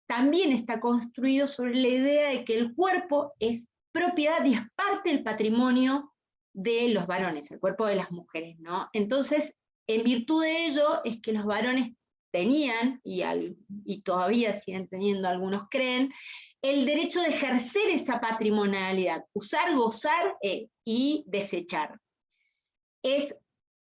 también está construido sobre la idea de que el cuerpo es propiedad y es parte del patrimonio de los varones, el cuerpo de las mujeres, ¿no? Entonces, en virtud de ello, es que los varones tenían, y todavía siguen teniendo, algunos creen, el derecho de ejercer esa patrimonialidad, usar, gozar y desechar. Es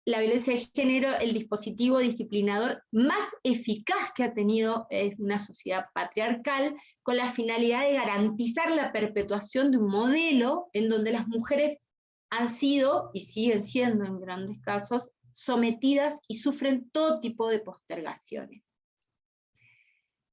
la violencia de género el dispositivo disciplinador más eficaz que ha tenido una sociedad patriarcal, con la finalidad de garantizar la perpetuación de un modelo en donde las mujeres han sido, y siguen siendo en grandes casos, sometidas y sufren todo tipo de postergaciones.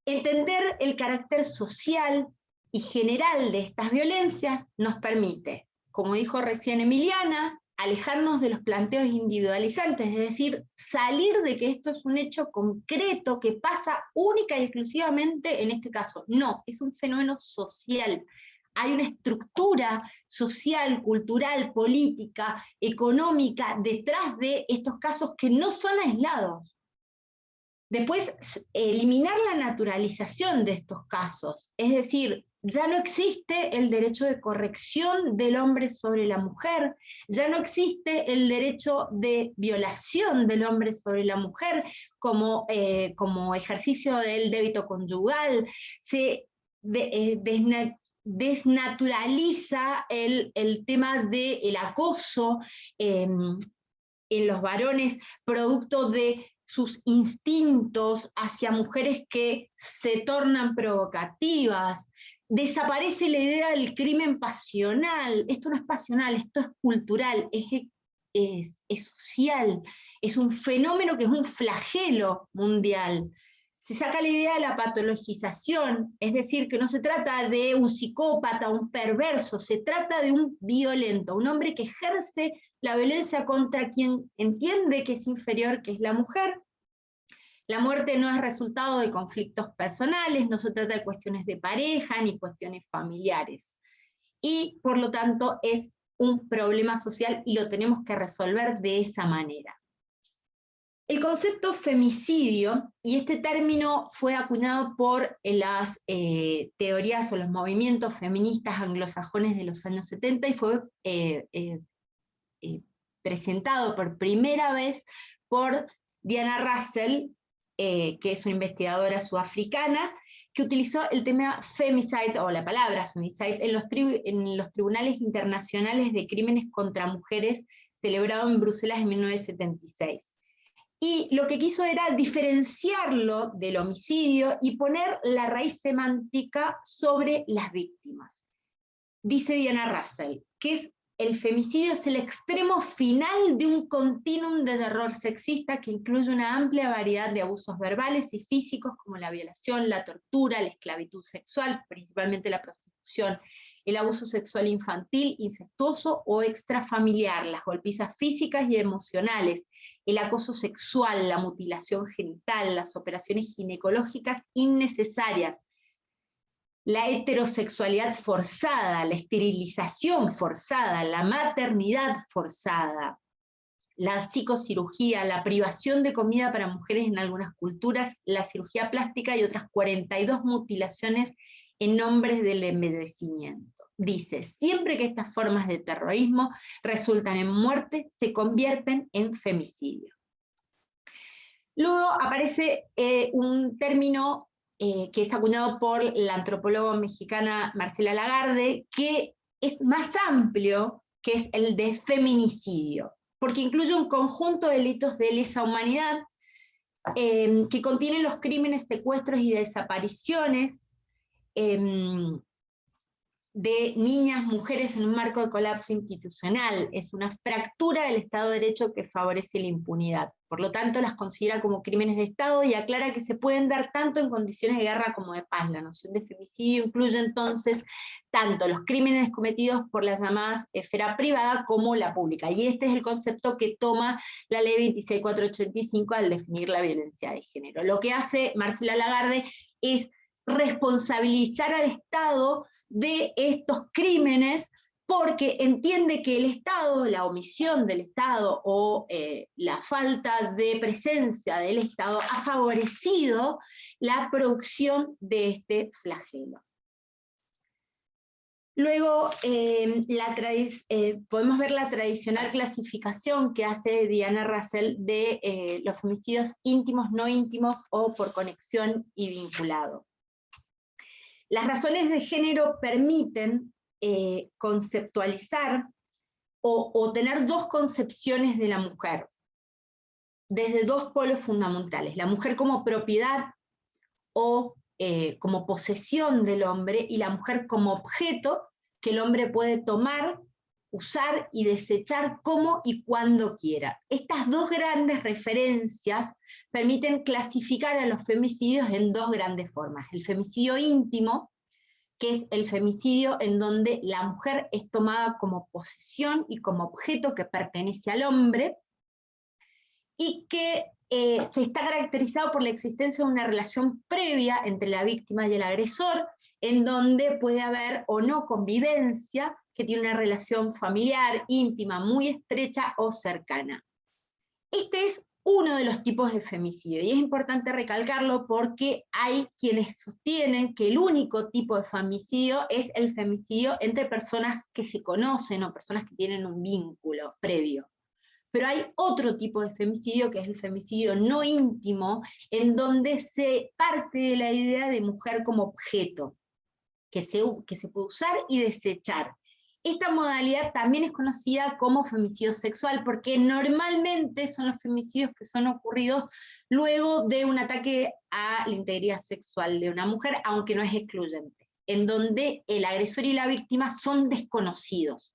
Entender el carácter social y general de estas violencias nos permite, como dijo recién Emiliana, alejarnos de los planteos individualizantes, es decir, salir de que esto es un hecho concreto que pasa única y exclusivamente en este caso. No, es un fenómeno social. Hay una estructura social, cultural, política, económica detrás de estos casos que no son aislados. Después, eliminar la naturalización de estos casos, es decir, ya no existe el derecho de corrección del hombre sobre la mujer, ya no existe el derecho de violación del hombre sobre la mujer como ejercicio del débito conyugal, se desnaturaliza el tema del acoso en los varones, producto de sus instintos hacia mujeres que se tornan provocativas. Desaparece la idea del crimen pasional. Esto no es pasional, esto es cultural, es social, es un fenómeno que es un flagelo mundial. Se saca la idea de la patologización, es decir, que no se trata de un psicópata, un perverso, se trata de un violento, un hombre que ejerce la violencia contra quien entiende que es inferior, que es la mujer. La muerte no es resultado de conflictos personales, no se trata de cuestiones de pareja ni cuestiones familiares. Y por lo tanto es un problema social y lo tenemos que resolver de esa manera. El concepto femicidio, y este término fue acuñado por las teorías o los movimientos feministas anglosajones de los años 70 y fue presentado por primera vez por Diana Russell, que es una investigadora sudafricana, que utilizó el tema femicide, o la palabra femicide, en los tribunales internacionales de crímenes contra mujeres celebrado en Bruselas en 1976. Y lo que quiso era diferenciarlo del homicidio y poner la raíz semántica sobre las víctimas. Dice Diana Russell, que el femicidio es el extremo final de un continuum de terror sexista que incluye una amplia variedad de abusos verbales y físicos como la violación, la tortura, la esclavitud sexual, principalmente la prostitución, el abuso sexual infantil, incestuoso o extrafamiliar, las golpizas físicas y emocionales, el acoso sexual, la mutilación genital, las operaciones ginecológicas innecesarias, la heterosexualidad forzada, la esterilización forzada, la maternidad forzada, la psicocirugía, la privación de comida para mujeres en algunas culturas, la cirugía plástica y otras 42 mutilaciones en nombre del embellecimiento. Dice, siempre que estas formas de terrorismo resultan en muerte, se convierten en femicidio. Luego aparece un término que es acuñado por la antropóloga mexicana Marcela Lagarde, que es más amplio que es el de feminicidio, porque incluye un conjunto de delitos de lesa humanidad que contienen los crímenes, secuestros y desapariciones de niñas, mujeres en un marco de colapso institucional. Es una fractura del Estado de Derecho que favorece la impunidad. Por lo tanto, las considera como crímenes de Estado y aclara que se pueden dar tanto en condiciones de guerra como de paz. La noción de femicidio incluye entonces tanto los crímenes cometidos por las llamadas esfera privada como la pública. Y este es el concepto que toma la ley 26485 al definir la violencia de género. Lo que hace Marcela Lagarde es responsabilizar al Estado de estos crímenes, porque entiende que el Estado, la omisión del Estado o la falta de presencia del Estado ha favorecido la producción de este flagelo. Luego podemos ver la tradicional clasificación que hace Diana Russell de los femicidios íntimos, no íntimos o por conexión y vinculado. Las razones de género permiten conceptualizar o tener dos concepciones de la mujer, desde dos polos fundamentales: la mujer como propiedad o como posesión del hombre, y la mujer como objeto que el hombre puede tomar, usar y desechar como y cuando quiera. Estas dos grandes referencias permiten clasificar a los femicidios en dos grandes formas: el femicidio íntimo, que es el femicidio en donde la mujer es tomada como posesión y como objeto que pertenece al hombre, y que se está caracterizado por la existencia de una relación previa entre la víctima y el agresor, en donde puede haber o no convivencia, que tiene una relación familiar, íntima, muy estrecha o cercana. Este es uno de los tipos de femicidio, y es importante recalcarlo porque hay quienes sostienen que el único tipo de femicidio es el femicidio entre personas que se conocen o personas que tienen un vínculo previo. Pero hay otro tipo de femicidio, que es el femicidio no íntimo, en donde se parte de la idea de mujer como objeto, que se puede usar y desechar. Esta modalidad también es conocida como femicidio sexual, porque normalmente son los femicidios que son ocurridos luego de un ataque a la integridad sexual de una mujer, aunque no es excluyente, en donde el agresor y la víctima son desconocidos.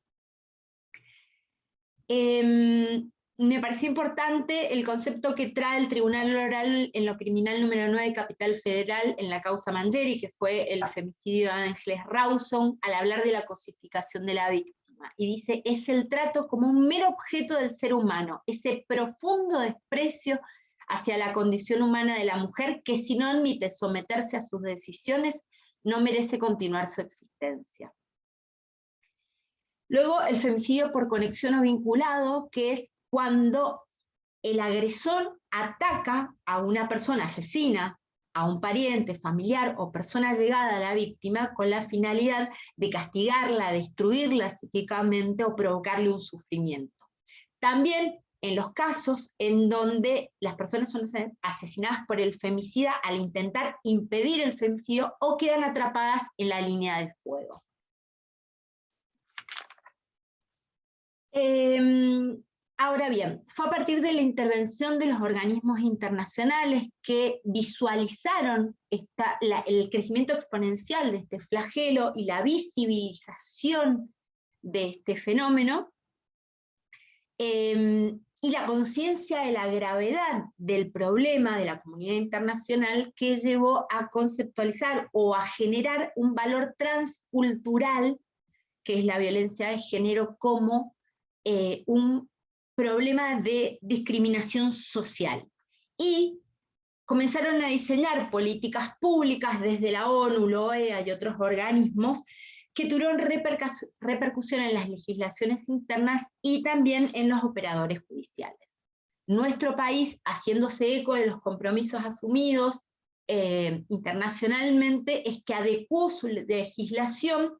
Me pareció importante el concepto que trae el Tribunal Oral en lo criminal número 9 de Capital Federal en la causa Mangieri, que fue el femicidio de Ángeles Rawson, al hablar de la cosificación de la víctima. Y dice: es el trato como un mero objeto del ser humano, ese profundo desprecio hacia la condición humana de la mujer que, si no admite someterse a sus decisiones, no merece continuar su existencia. Luego, el femicidio por conexión o vinculado, que es cuando el agresor ataca a una persona, asesina a un pariente, familiar o persona llegada a la víctima con la finalidad de castigarla, destruirla psíquicamente o provocarle un sufrimiento. También en los casos en donde las personas son asesinadas por el femicida al intentar impedir el femicidio o quedan atrapadas en la línea del fuego. Ahora bien, fue a partir de la intervención de los organismos internacionales que visualizaron el crecimiento exponencial de este flagelo y la visibilización de este fenómeno, y la conciencia de la gravedad del problema de la comunidad internacional, que llevó a conceptualizar o a generar un valor transcultural, que es la violencia de género, como un problema de discriminación social. Y comenzaron a diseñar políticas públicas desde la ONU, la OEA y otros organismos que tuvieron repercusión en las legislaciones internas y también en los operadores judiciales. Nuestro país, haciéndose eco de los compromisos asumidos internacionalmente, es que adecuó su legislación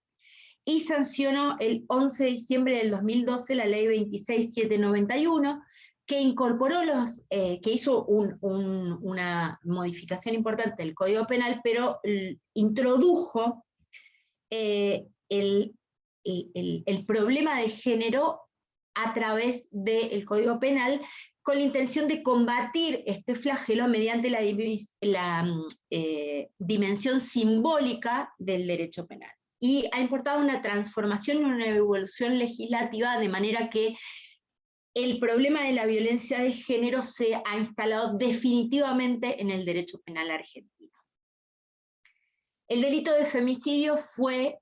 y sancionó el 11 de diciembre del 2012 la ley 26791, que incorporó que hizo una modificación importante del Código Penal, pero introdujo el el problema de género a través del Código Penal, con la intención de combatir este flagelo mediante la dimensión simbólica del derecho penal. Y ha importado una transformación y una evolución legislativa de manera que el problema de la violencia de género se ha instalado definitivamente en el derecho penal argentino. El delito de femicidio fue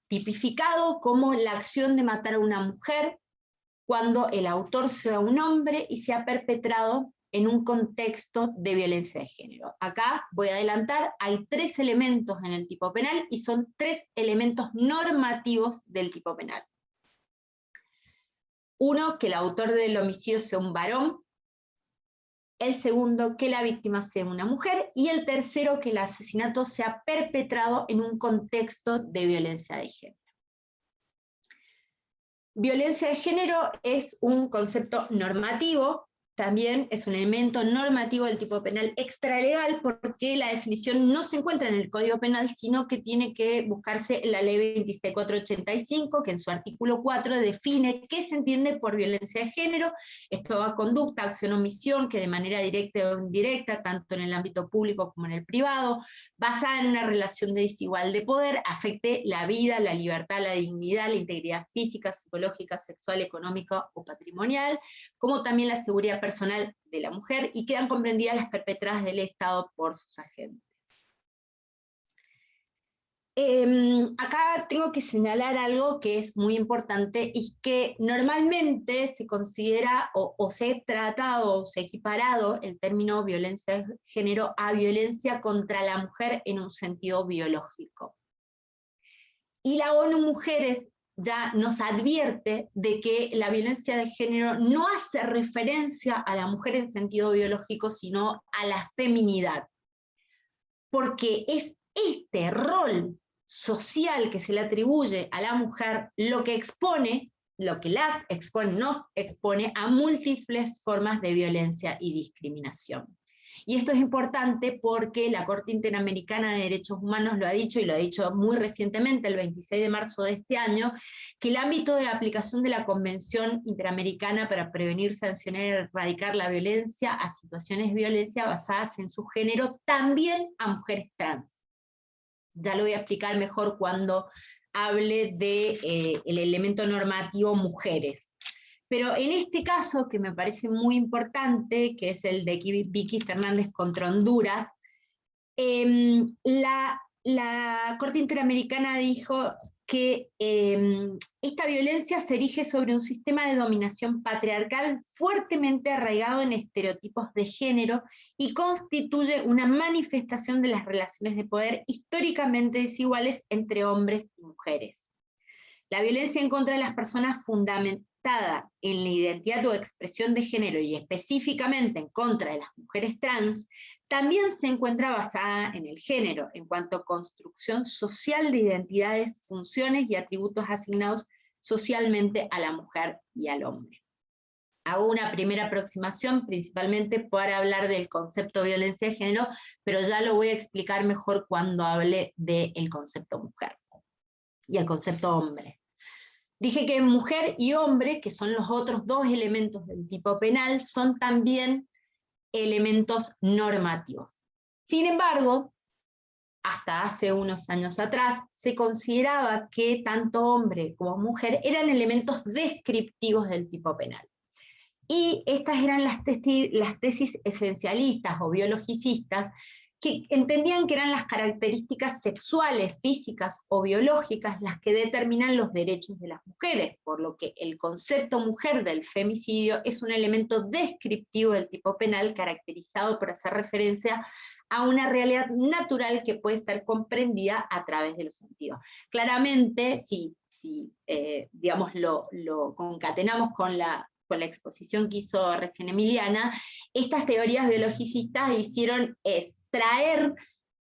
tipificado como la acción de matar a una mujer cuando el autor sea un hombre y se ha perpetrado en un contexto de violencia de género. Acá voy a adelantar, hay 3 elementos en el tipo penal y son 3 elementos normativos del tipo penal. Uno, que el autor del homicidio sea un varón. El segundo, que la víctima sea una mujer. Y el tercero, que el asesinato sea perpetrado en un contexto de violencia de género. Violencia de género es un concepto normativo, también es un elemento normativo del tipo penal extralegal, porque la definición no se encuentra en el Código Penal, sino que tiene que buscarse en la Ley 26485, que en su artículo 4 define qué se entiende por violencia de género. Es toda conducta, acción o omisión que de manera directa o indirecta, tanto en el ámbito público como en el privado, basada en una relación desigual de poder, afecte la vida, la libertad, la dignidad, la integridad física, psicológica, sexual, económica o patrimonial, como también la seguridad personal de la mujer, y quedan comprendidas las perpetradas del Estado por sus agentes. Acá tengo que señalar algo que es muy importante y que normalmente se considera o se ha tratado o se ha equiparado el término violencia de género a violencia contra la mujer en un sentido biológico. Y la ONU Mujeres ya nos advierte de que la violencia de género no hace referencia a la mujer en sentido biológico, sino a la feminidad. Porque es este rol social que se le atribuye a la mujer lo que expone, lo que las expone, nos expone a múltiples formas de violencia y discriminación. Y esto es importante porque la Corte Interamericana de Derechos Humanos lo ha dicho, y lo ha dicho muy recientemente, el 26 de marzo de este año, que el ámbito de aplicación de la Convención Interamericana para prevenir, sancionar y erradicar la violencia a situaciones de violencia basadas en su género, también a mujeres trans. Ya lo voy a explicar mejor cuando hable del elemento normativo mujeres. Pero en este caso, que me parece muy importante, que es el de Vicky Fernández contra Honduras, la Corte Interamericana dijo que esta violencia se erige sobre un sistema de dominación patriarcal fuertemente arraigado en estereotipos de género y constituye una manifestación de las relaciones de poder históricamente desiguales entre hombres y mujeres. La violencia en contra de las personas fundamentada en la identidad o expresión de género y específicamente en contra de las mujeres trans, también se encuentra basada en el género, en cuanto a construcción social de identidades, funciones y atributos asignados socialmente a la mujer y al hombre. Hago una primera aproximación principalmente para hablar del concepto de violencia de género, pero ya lo voy a explicar mejor cuando hable del concepto mujer y el concepto hombre. Dije que mujer y hombre, que son los otros 2 elementos del tipo penal, son también elementos normativos. Sin embargo, hasta hace unos años atrás, se consideraba que tanto hombre como mujer eran elementos descriptivos del tipo penal. Y estas eran las tesis esencialistas o biologicistas, que entendían que eran las características sexuales, físicas o biológicas las que determinan los derechos de las mujeres, por lo que el concepto mujer del femicidio es un elemento descriptivo del tipo penal caracterizado por hacer referencia a una realidad natural que puede ser comprendida a través de los sentidos. Claramente, si digamos, lo concatenamos con la exposición que hizo recién Emiliana, estas teorías biologicistas hicieron traer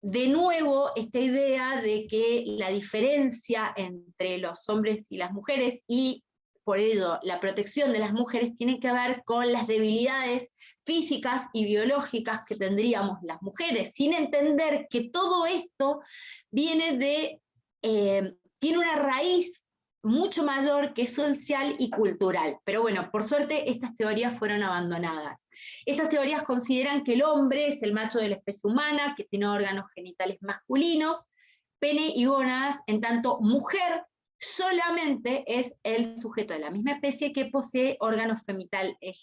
de nuevo esta idea de que la diferencia entre los hombres y las mujeres, y por ello la protección de las mujeres, tiene que ver con las debilidades físicas y biológicas que tendríamos las mujeres, sin entender que todo esto viene de tiene una raíz mucho mayor que social y cultural. Pero bueno, por suerte estas teorías fueron abandonadas. Estas teorías consideran que el hombre es el macho de la especie humana, que tiene órganos genitales masculinos, pene y gónadas, en tanto mujer solamente es el sujeto de la misma especie que posee órganos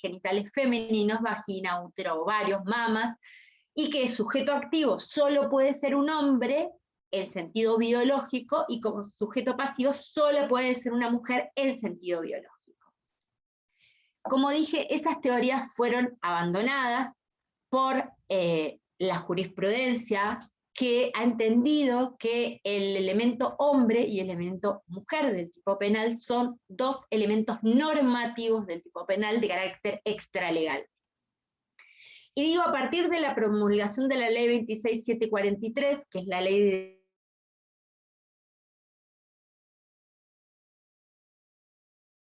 genitales femeninos, vagina, útero, ovarios, mamas, y que el sujeto activo solo puede ser un hombre en sentido biológico, y como sujeto pasivo solo puede ser una mujer en sentido biológico. Como dije, esas teorías fueron abandonadas por la jurisprudencia, que ha entendido que el elemento hombre y el elemento mujer del tipo penal son dos elementos normativos del tipo penal de carácter extralegal. Y digo, a partir de la promulgación de la ley 26743, que es la ley de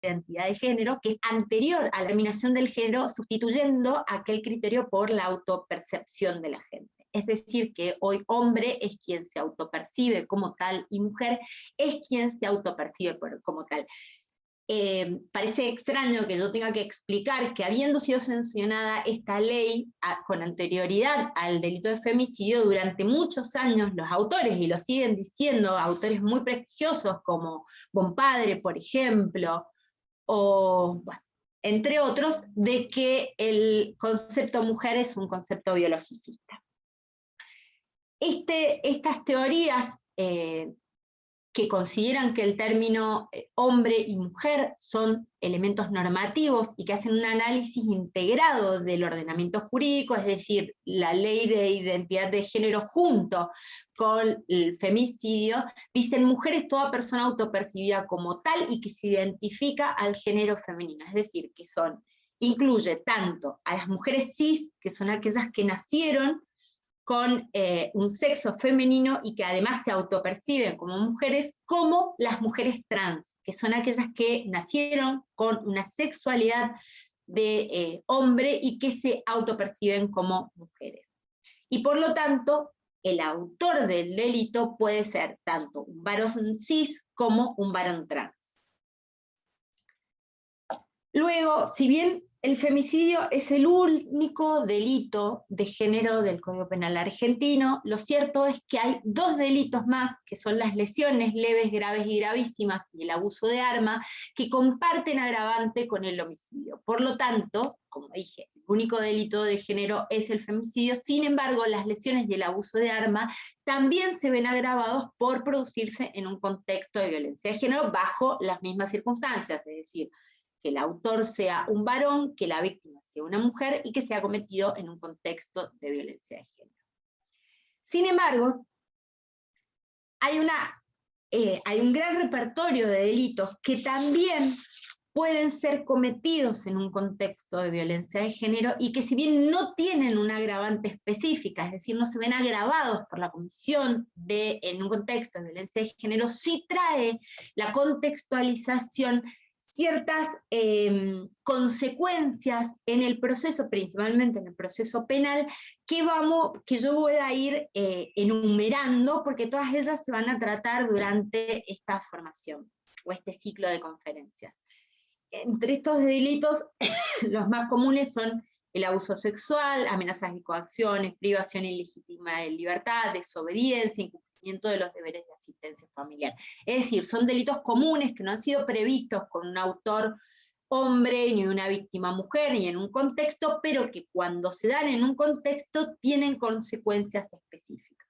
identidad de género, que es anterior a la determinación del género, sustituyendo aquel criterio por la autopercepción de la gente. Es decir, que hoy hombre es quien se autopercibe como tal y mujer es quien se autopercibe como tal. Parece extraño que yo tenga que explicar que habiendo sido sancionada esta ley con anterioridad al delito de femicidio, durante muchos años los autores, y lo siguen diciendo, autores muy prestigiosos como Bonpadre, por ejemplo, o bueno, entre otros, de que el concepto mujer es un concepto biologicista. Estas teorías que consideran que el término hombre y mujer son elementos normativos y que hacen un análisis integrado del ordenamiento jurídico, es decir, la ley de identidad de género junto con el femicidio, dicen mujer es toda persona autopercibida como tal y que se identifica al género femenino, es decir, que incluye tanto a las mujeres cis, que son aquellas que nacieron con un sexo femenino y que además se autoperciben como mujeres, como las mujeres trans, que son aquellas que nacieron con una sexualidad de hombre y que se autoperciben como mujeres. Y por lo tanto, el autor del delito puede ser tanto un varón cis como un varón trans. Luego, si bien el femicidio es el único delito de género del Código Penal argentino, lo cierto es que hay dos delitos más, que son las lesiones leves, graves y gravísimas y el abuso de arma, que comparten agravante con el homicidio. Por lo tanto, como dije, el único delito de género es el femicidio, sin embargo, las lesiones y el abuso de arma también se ven agravados por producirse en un contexto de violencia de género bajo las mismas circunstancias, es decir, que el autor sea un varón, que la víctima sea una mujer y que sea cometido en un contexto de violencia de género. Sin embargo, hay un gran repertorio de delitos que también pueden ser cometidos en un contexto de violencia de género y que si bien no tienen una agravante específica, es decir, no se ven agravados por la comisión en un contexto de violencia de género, sí trae la contextualización ciertas consecuencias en el proceso, principalmente en el proceso penal, que yo voy a ir enumerando, porque todas ellas se van a tratar durante esta formación, o este ciclo de conferencias. Entre estos delitos, los más comunes son el abuso sexual, amenazas y coacciones, privación ilegítima de libertad, desobediencia, incumplimiento de los deberes de asistencia familiar. Es decir, son delitos comunes que no han sido previstos con un autor hombre, ni una víctima mujer, ni en un contexto, pero que cuando se dan en un contexto tienen consecuencias específicas.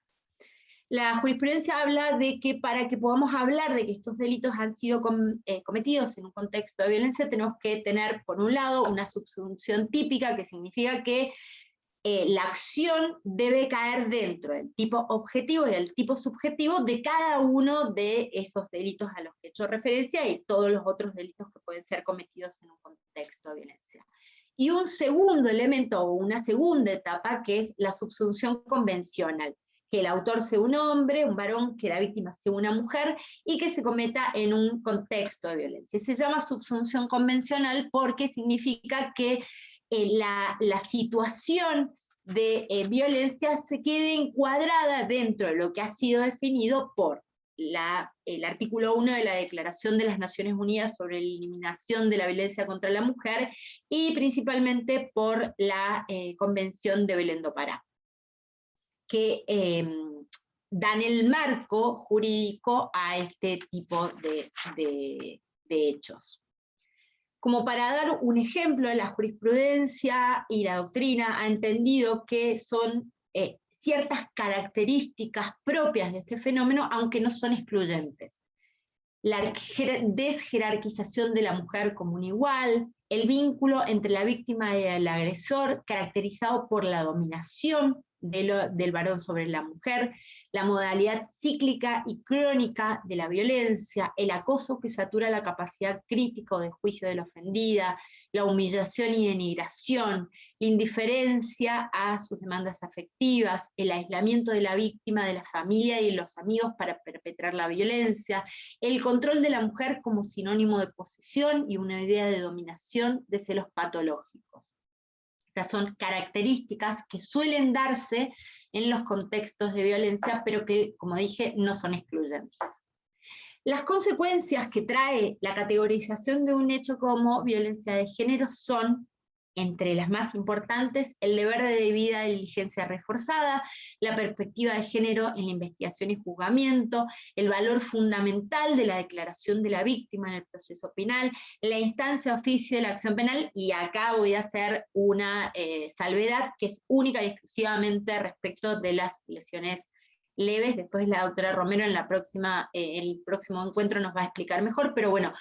La jurisprudencia habla de que para que podamos hablar de que estos delitos han sido cometidos en un contexto de violencia, tenemos que tener, por un lado, una subsunción típica, que significa que la acción debe caer dentro del tipo objetivo y del tipo subjetivo de cada uno de esos delitos a los que he hecho referencia y todos los otros delitos que pueden ser cometidos en un contexto de violencia. Y un segundo elemento o una segunda etapa que es la subsunción convencional, que el autor sea un hombre, un varón, que la víctima sea una mujer y que se cometa en un contexto de violencia. Se llama subsunción convencional porque significa que la situación de violencia se quede encuadrada dentro de lo que ha sido definido por el artículo 1 de la Declaración de las Naciones Unidas sobre la eliminación de la violencia contra la mujer, y principalmente por la Convención de Belén do Pará, que dan el marco jurídico a este tipo de hechos. Como para dar un ejemplo, la jurisprudencia y la doctrina ha entendido que son ciertas características propias de este fenómeno, aunque no son excluyentes. La desjerarquización de la mujer como un igual, el vínculo entre la víctima y el agresor, caracterizado por la dominación del varón sobre la mujer, la modalidad cíclica y crónica de la violencia, el acoso que satura la capacidad crítica o de juicio de la ofendida, la humillación y denigración, la indiferencia a sus demandas afectivas, el aislamiento de la víctima de la familia y de los amigos para perpetrar la violencia, el control de la mujer como sinónimo de posesión y una idea de dominación, de celos patológicos. Estas son características que suelen darse en los contextos de violencia, pero que, como dije, no son excluyentes. Las consecuencias que trae la categorización de un hecho como violencia de género son, entre las más importantes, el deber de debida diligencia reforzada, la perspectiva de género en la investigación y juzgamiento, el valor fundamental de la declaración de la víctima en el proceso penal, la instancia oficio de la acción penal, y acá voy a hacer una salvedad que es única y exclusivamente respecto de las lesiones leves. Después la doctora Romero en el próximo encuentro nos va a explicar mejor, pero bueno,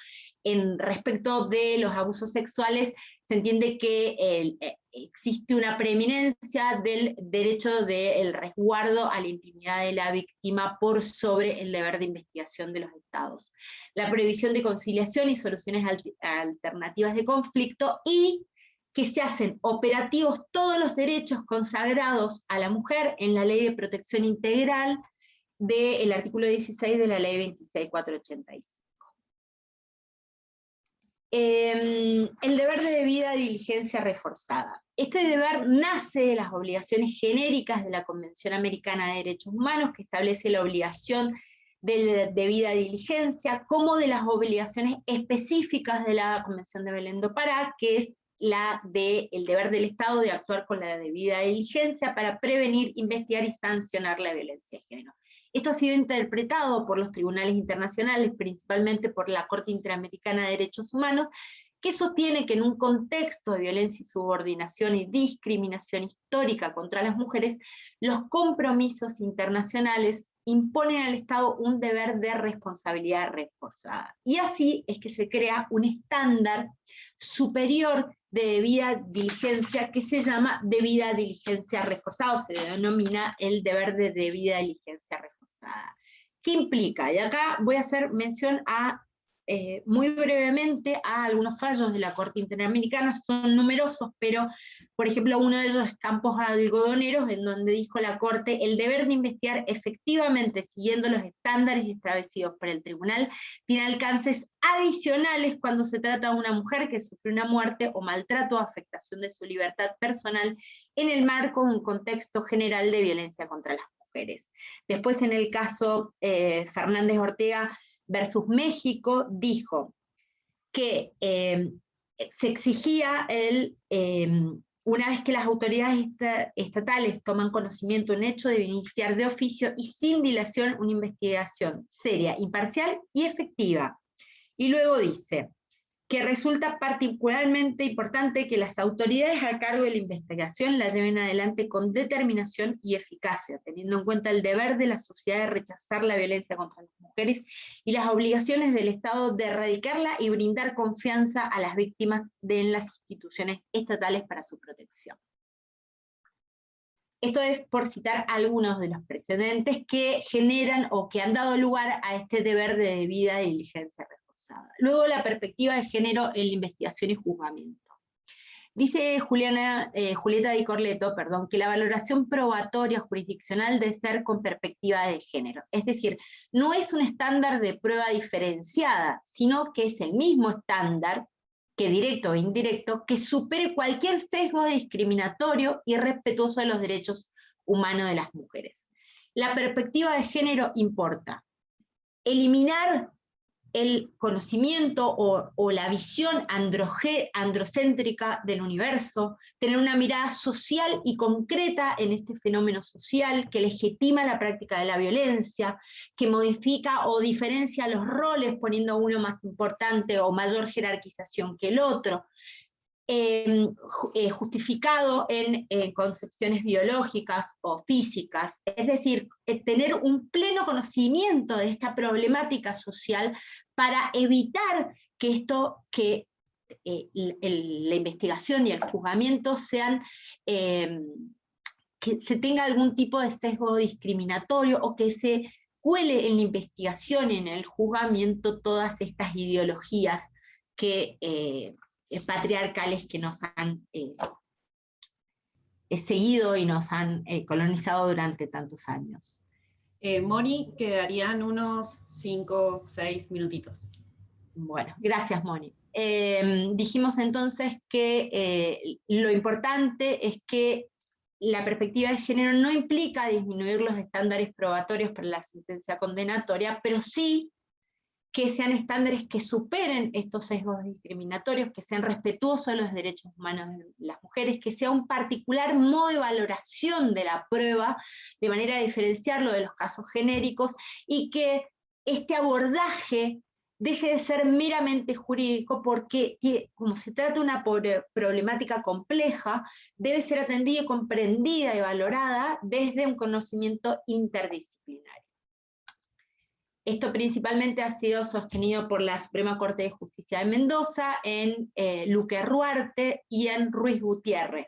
en respecto de los abusos sexuales, se entiende que existe una preeminencia del derecho del resguardo a la intimidad de la víctima por sobre el deber de investigación de los estados. La previsión de conciliación y soluciones alternativas de conflicto, y que se hacen operativos todos los derechos consagrados a la mujer en la Ley de Protección Integral del artículo 16 de la Ley 26.485. El deber de debida diligencia reforzada. Este deber nace de las obligaciones genéricas de la Convención Americana de Derechos Humanos, que establece la obligación de debida diligencia, como de las obligaciones específicas de la Convención de Belén do Pará, que es la del deber del Estado de actuar con la debida diligencia para prevenir, investigar y sancionar la violencia de género. Esto ha sido interpretado por los tribunales internacionales, principalmente por la Corte Interamericana de Derechos Humanos, que sostiene que en un contexto de violencia y subordinación y discriminación histórica contra las mujeres, los compromisos internacionales imponen al Estado un deber de responsabilidad reforzada. Y así es que se crea un estándar superior de debida diligencia que se llama debida diligencia reforzada, o se denomina el deber de debida diligencia reforzada. ¿Qué implica? Y acá voy a hacer mención muy brevemente a algunos fallos de la Corte Interamericana. Son numerosos, pero por ejemplo uno de ellos es Campos Algodoneros, en donde dijo la Corte: el deber de investigar efectivamente siguiendo los estándares establecidos por el tribunal tiene alcances adicionales cuando se trata de una mujer que sufrió una muerte o maltrato o afectación de su libertad personal en el marco de un contexto general de violencia contra las mujeres. Después, en el caso Fernández Ortega versus México, dijo que se exigía una vez que las autoridades estatales toman conocimiento de un hecho, deben iniciar de oficio y sin dilación una investigación seria, imparcial y efectiva. Y luego dice que resulta particularmente importante que las autoridades a cargo de la investigación la lleven adelante con determinación y eficacia, teniendo en cuenta el deber de la sociedad de rechazar la violencia contra las mujeres y las obligaciones del Estado de erradicarla y brindar confianza a las víctimas en las instituciones estatales para su protección. Esto es por citar algunos de los precedentes que generan o que han dado lugar a este deber de debida diligencia reforzada. Luego, la perspectiva de género en la investigación y juzgamiento. Dice Julieta Di Corleto, que la valoración probatoria jurisdiccional debe ser con perspectiva de género. Es decir, no es un estándar de prueba diferenciada, sino que es el mismo estándar, que directo o indirecto, que supere cualquier sesgo discriminatorio y respetuoso de los derechos humanos de las mujeres. La perspectiva de género importa eliminar el conocimiento o la visión androcéntrica del universo, tener una mirada social y concreta en este fenómeno social que legitima la práctica de la violencia, que modifica o diferencia los roles poniendo a uno más importante o mayor jerarquización que el otro, justificado en concepciones biológicas o físicas, es decir, tener un pleno conocimiento de esta problemática social para evitar que la investigación y el juzgamiento sean, que se tenga algún tipo de sesgo discriminatorio o que se cuele en la investigación, en el juzgamiento, todas estas ideologías que patriarcales que nos han seguido y nos han colonizado durante tantos años. Moni, quedarían unos 5 o 6 minutitos. Bueno, gracias, Moni. Dijimos entonces que lo importante es que la perspectiva de género no implica disminuir los estándares probatorios para la sentencia condenatoria, pero sí que sean estándares que superen estos sesgos discriminatorios, que sean respetuosos de los derechos humanos de las mujeres, que sea un particular modo de valoración de la prueba, de manera de diferenciarlo de los casos genéricos, y que este abordaje deje de ser meramente jurídico, porque como se trata de una problemática compleja, debe ser atendida y comprendida y valorada desde un conocimiento interdisciplinario. Esto principalmente ha sido sostenido por la Suprema Corte de Justicia de Mendoza, en Luque Ruarte y en Ruiz Gutiérrez.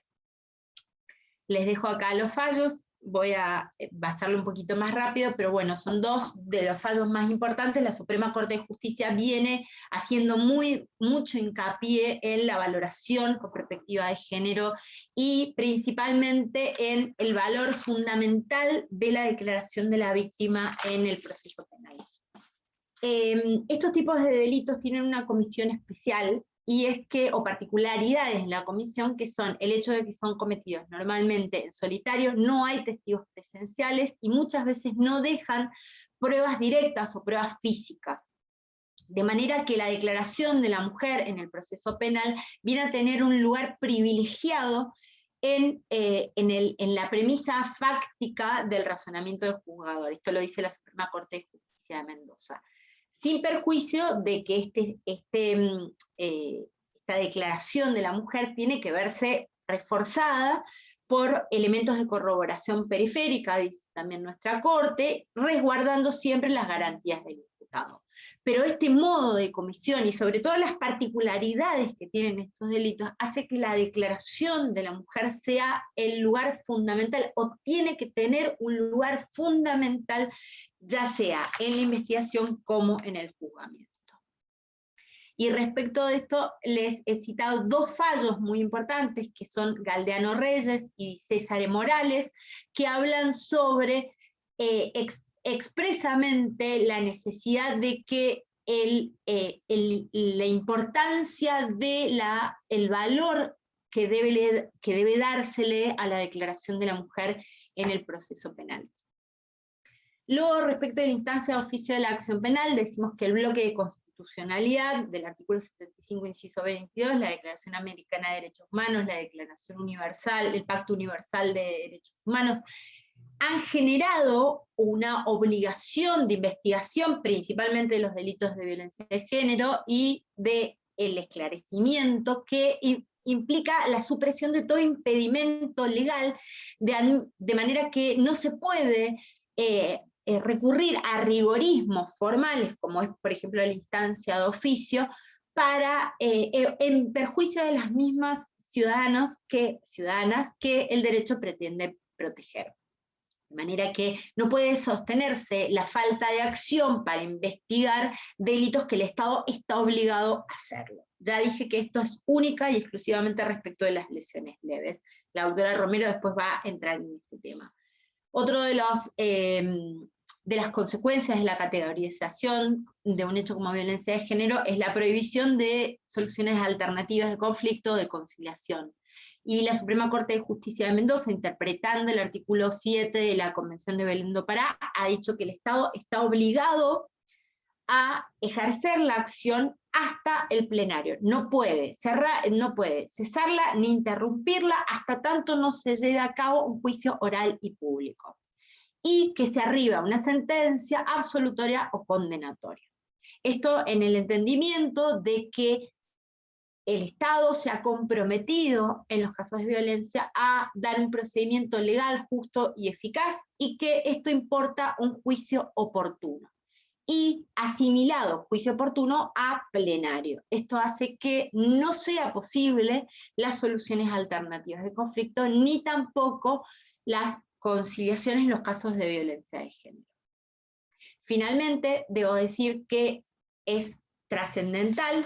Les dejo acá los fallos, voy a basarlo un poquito más rápido, pero bueno, son dos de los fallos más importantes. La Suprema Corte de Justicia viene haciendo mucho hincapié en la valoración con perspectiva de género y principalmente en el valor fundamental de la declaración de la víctima en el proceso penal. Estos tipos de delitos tienen una comisión especial, o particularidades en la comisión, que son el hecho de que son cometidos normalmente en solitario, no hay testigos presenciales y muchas veces no dejan pruebas directas o pruebas físicas. De manera que la declaración de la mujer en el proceso penal viene a tener un lugar privilegiado en la premisa fáctica del razonamiento del juzgador. Esto lo dice la Suprema Corte de Justicia de Mendoza. Sin perjuicio de que esta declaración de la mujer tiene que verse reforzada por elementos de corroboración periférica, dice también nuestra Corte, resguardando siempre las garantías del imputado. Pero este modo de comisión y sobre todo las particularidades que tienen estos delitos hace que la declaración de la mujer sea el lugar fundamental, o tiene que tener un lugar fundamental, ya sea en la investigación como en el juzgamiento. Y respecto de esto, les he citado dos fallos muy importantes, que son Galdeano Reyes y César Morales, que hablan sobre expresamente la necesidad de que la importancia el valor que debe dársele a la declaración de la mujer en el proceso penal. Luego, respecto de la instancia de oficio de la acción penal, decimos que el bloque de constitucionalidad del artículo 75, inciso 22, la Declaración Americana de Derechos Humanos, la Declaración Universal, el Pacto Universal de Derechos Humanos, han generado una obligación de investigación, principalmente de los delitos de violencia de género y del esclarecimiento, que implica la supresión de todo impedimento legal, de manera que no se puede recurrir a rigorismos formales, como es, por ejemplo, la instancia de oficio, en perjuicio de las mismas ciudadanas que el derecho pretende proteger. De manera que no puede sostenerse la falta de acción para investigar delitos que el Estado está obligado a hacerlo. Ya dije que esto es única y exclusivamente respecto de las lesiones leves. La doctora Romero después va a entrar en este tema. Otro de las consecuencias de la categorización de un hecho como violencia de género es la prohibición de soluciones alternativas de conflicto o de conciliación. Y la Suprema Corte de Justicia de Mendoza, interpretando el artículo 7 de la Convención de Belén do Pará, ha dicho que el Estado está obligado a ejercer la acción hasta el plenario. No puede cesarla ni interrumpirla hasta tanto no se lleve a cabo un juicio oral y público, y que se arriba una sentencia absolutoria o condenatoria. Esto en el entendimiento de que el Estado se ha comprometido en los casos de violencia a dar un procedimiento legal, justo y eficaz, y que esto importa un juicio oportuno. Y asimilado juicio oportuno a plenario. Esto hace que no sea posible las soluciones alternativas de conflicto, ni tampoco las conciliaciones en los casos de violencia de género. Finalmente, debo decir que es trascendental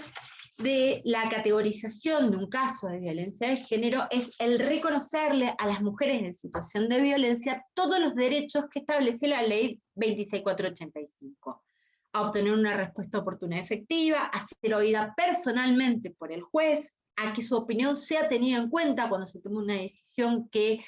de la categorización de un caso de violencia de género es el reconocerle a las mujeres en situación de violencia todos los derechos que establece la ley 26485. A obtener una respuesta oportuna y efectiva, a ser oída personalmente por el juez, a que su opinión sea tenida en cuenta cuando se tome una decisión que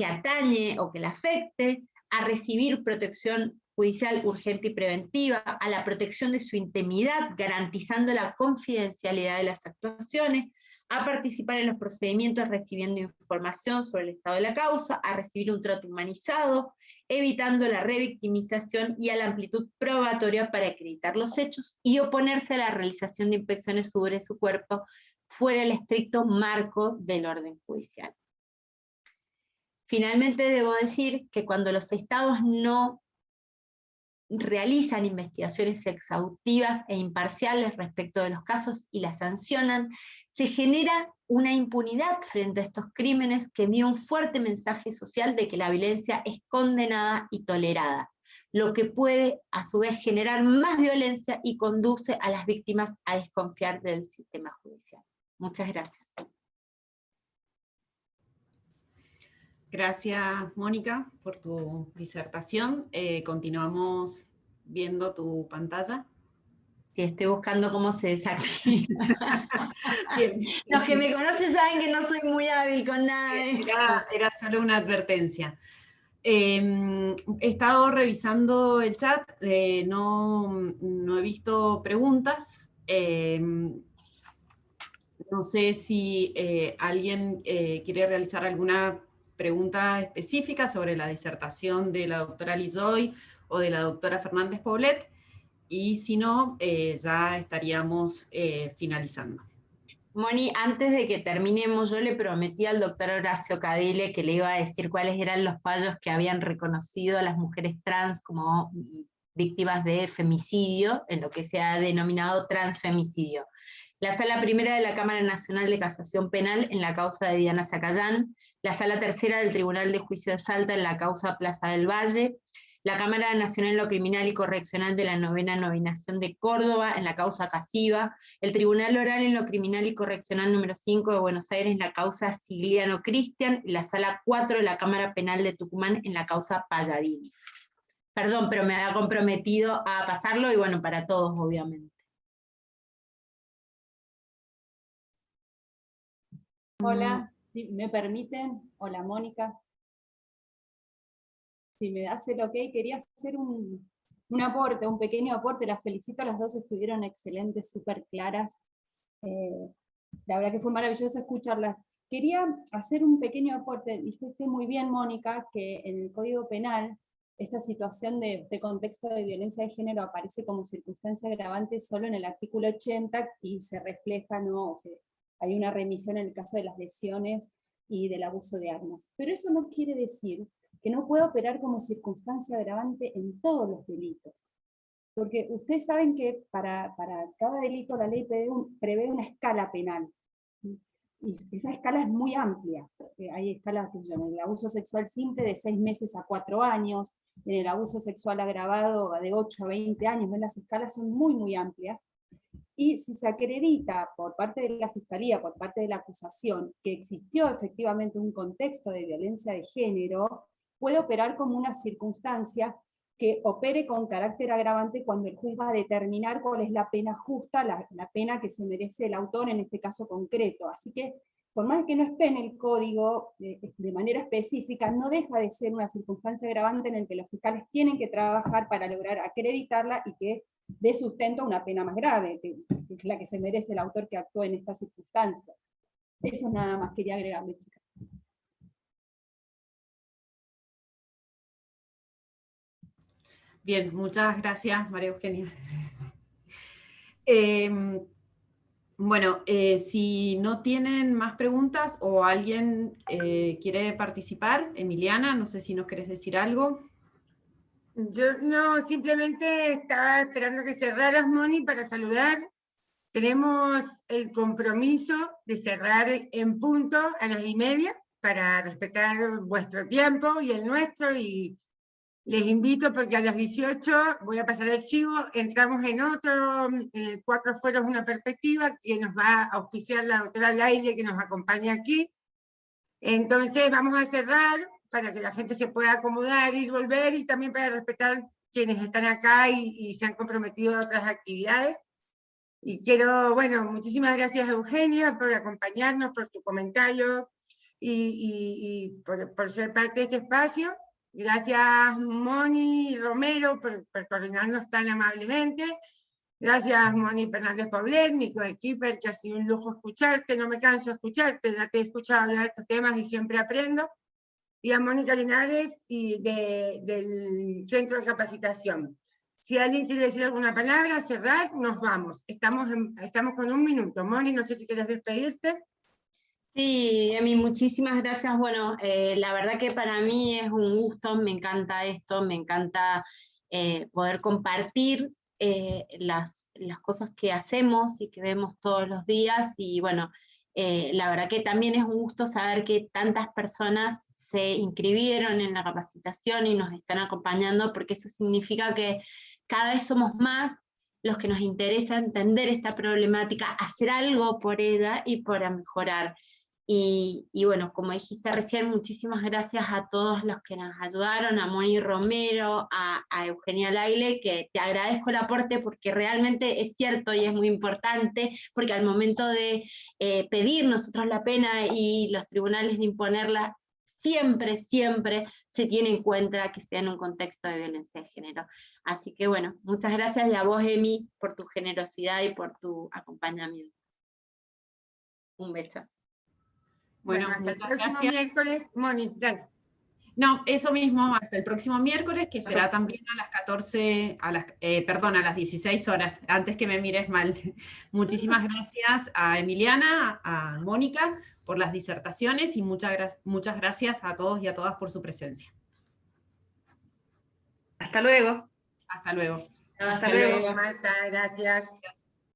atañe o que la afecte, a recibir protección judicial urgente y preventiva, a la protección de su intimidad, garantizando la confidencialidad de las actuaciones, a participar en los procedimientos recibiendo información sobre el estado de la causa, a recibir un trato humanizado, evitando la revictimización y a la amplitud probatoria para acreditar los hechos y oponerse a la realización de inspecciones sobre su cuerpo fuera del estricto marco del orden judicial. Finalmente debo decir que cuando los estados no realizan investigaciones exhaustivas e imparciales respecto de los casos y las sancionan, se genera una impunidad frente a estos crímenes que envía un fuerte mensaje social de que la violencia es condenada y tolerada, lo que puede a su vez generar más violencia y conduce a las víctimas a desconfiar del sistema judicial. Muchas gracias. Gracias, Mónica, por tu disertación. Continuamos viendo tu pantalla. Sí, estoy buscando cómo se desactiva. Bien. Los que me conocen saben que no soy muy hábil con nada de esto. Era solo una advertencia. He estado revisando el chat, no he visto preguntas. No sé si alguien quiere realizar alguna pregunta específica sobre la disertación de la doctora Lizoy o de la doctora Fernández Poblet, y si no, ya estaríamos finalizando. Moni, antes de que terminemos, yo le prometí al doctor Horacio Cadile que le iba a decir cuáles eran los fallos que habían reconocido a las mujeres trans como víctimas de femicidio, en lo que se ha denominado transfemicidio. La Sala Primera de la Cámara Nacional de Casación Penal en la causa de Diana Zacayán, la Sala Tercera del Tribunal de Juicio de Salta en la causa Plaza del Valle, la Cámara Nacional en lo Criminal y Correccional de la Novena Nominación de Córdoba en la causa Casiva, el Tribunal Oral en lo Criminal y Correccional número 5 de Buenos Aires en la causa Sigliano Cristian, y la Sala 4 de la Cámara Penal de Tucumán en la causa Palladini. Perdón, pero me había comprometido a pasarlo, y bueno, para todos, obviamente. Hola, si me permiten. Hola, Mónica. Si me das el ok, quería hacer un aporte, un pequeño aporte. Las felicito, las dos estuvieron excelentes, súper claras. La verdad que fue maravilloso escucharlas. Quería hacer un pequeño aporte. Dijiste muy bien, Mónica, que en el Código Penal esta situación de contexto de violencia de género aparece como circunstancia agravante solo en el artículo 80 y se refleja, ¿no? O sea, hay una remisión en el caso de las lesiones y del abuso de armas. Pero eso no quiere decir que no pueda operar como circunstancia agravante en todos los delitos. Porque ustedes saben que para cada delito la ley prevé una escala penal. Y esa escala es muy amplia. Hay escalas en el abuso sexual simple de 6 meses a 4 años, en el abuso sexual agravado de 8 a 20 años, ¿no? Las escalas son muy, muy amplias. Y si se acredita por parte de la Fiscalía, por parte de la acusación, que existió efectivamente un contexto de violencia de género, puede operar como una circunstancia que opere con carácter agravante cuando el juez va a determinar cuál es la pena justa, la pena que se merece el autor en este caso concreto. Así que, por más que no esté en el código de manera específica, no deja de ser una circunstancia agravante en la que los fiscales tienen que trabajar para lograr acreditarla y que dé sustento a una pena más grave, que es la que se merece el autor que actuó en estas circunstancias. Eso nada más quería agregarle, chicas. Bien, muchas gracias, María Eugenia. Bueno, si no tienen más preguntas o alguien quiere participar, Emiliana, no sé si nos querés decir algo. Yo no, simplemente estaba esperando que cerraras, Moni, para saludar. Tenemos el compromiso de cerrar en punto a las 1:30 para respetar vuestro tiempo y el nuestro, y les invito porque a las 18 voy a pasar el chivo, entramos en otro, 4 fueros una perspectiva, que nos va a auspiciar la doctora Laile, que nos acompaña aquí. Entonces vamos a cerrar para que la gente se pueda acomodar y volver, y también para respetar quienes están acá y se han comprometido a otras actividades. Y quiero, bueno, muchísimas gracias, Eugenia, por acompañarnos, por tu comentario y por ser parte de este espacio. Gracias, Moni Romero, por coordinarnos tan amablemente. Gracias, Moni Fernández Poblet, mi coequiper, que ha sido un lujo escucharte, no me canso de escucharte, ya te he escuchado hablar de estos temas y siempre aprendo. Y a Mónica Linares del Centro de Capacitación. Si alguien quiere decir alguna palabra, cerrar, nos vamos. Estamos con 1 minuto. Moni, no sé si quieres despedirte. Sí, Emi, muchísimas gracias. Bueno, la verdad que para mí es un gusto, me encanta esto, me encanta poder compartir las cosas que hacemos y que vemos todos los días, y bueno, la verdad que también es un gusto saber que tantas personas se inscribieron en la capacitación y nos están acompañando, porque eso significa que cada vez somos más los que nos interesa entender esta problemática, hacer algo por ella y para mejorar. Y bueno, como dijiste recién, muchísimas gracias a todos los que nos ayudaron, a Moni Romero, a Eugenia Laile, que te agradezco el aporte porque realmente es cierto y es muy importante, porque al momento de pedir nosotros la pena y los tribunales de imponerla, siempre se tiene en cuenta que sea en un contexto de violencia de género. Así que bueno, muchas gracias, y a vos, Emi, por tu generosidad y por tu acompañamiento. Un beso. Bueno, hasta el próximo miércoles, Moni, dale. No, eso mismo, hasta el próximo miércoles, que será también a las 14, a las 16 horas, antes que me mires mal. Muchísimas gracias a Emiliana, a Mónica, por las disertaciones, y muchas gracias a todos y a todas por su presencia. Hasta luego. Hasta luego. Hasta luego, Marta, gracias.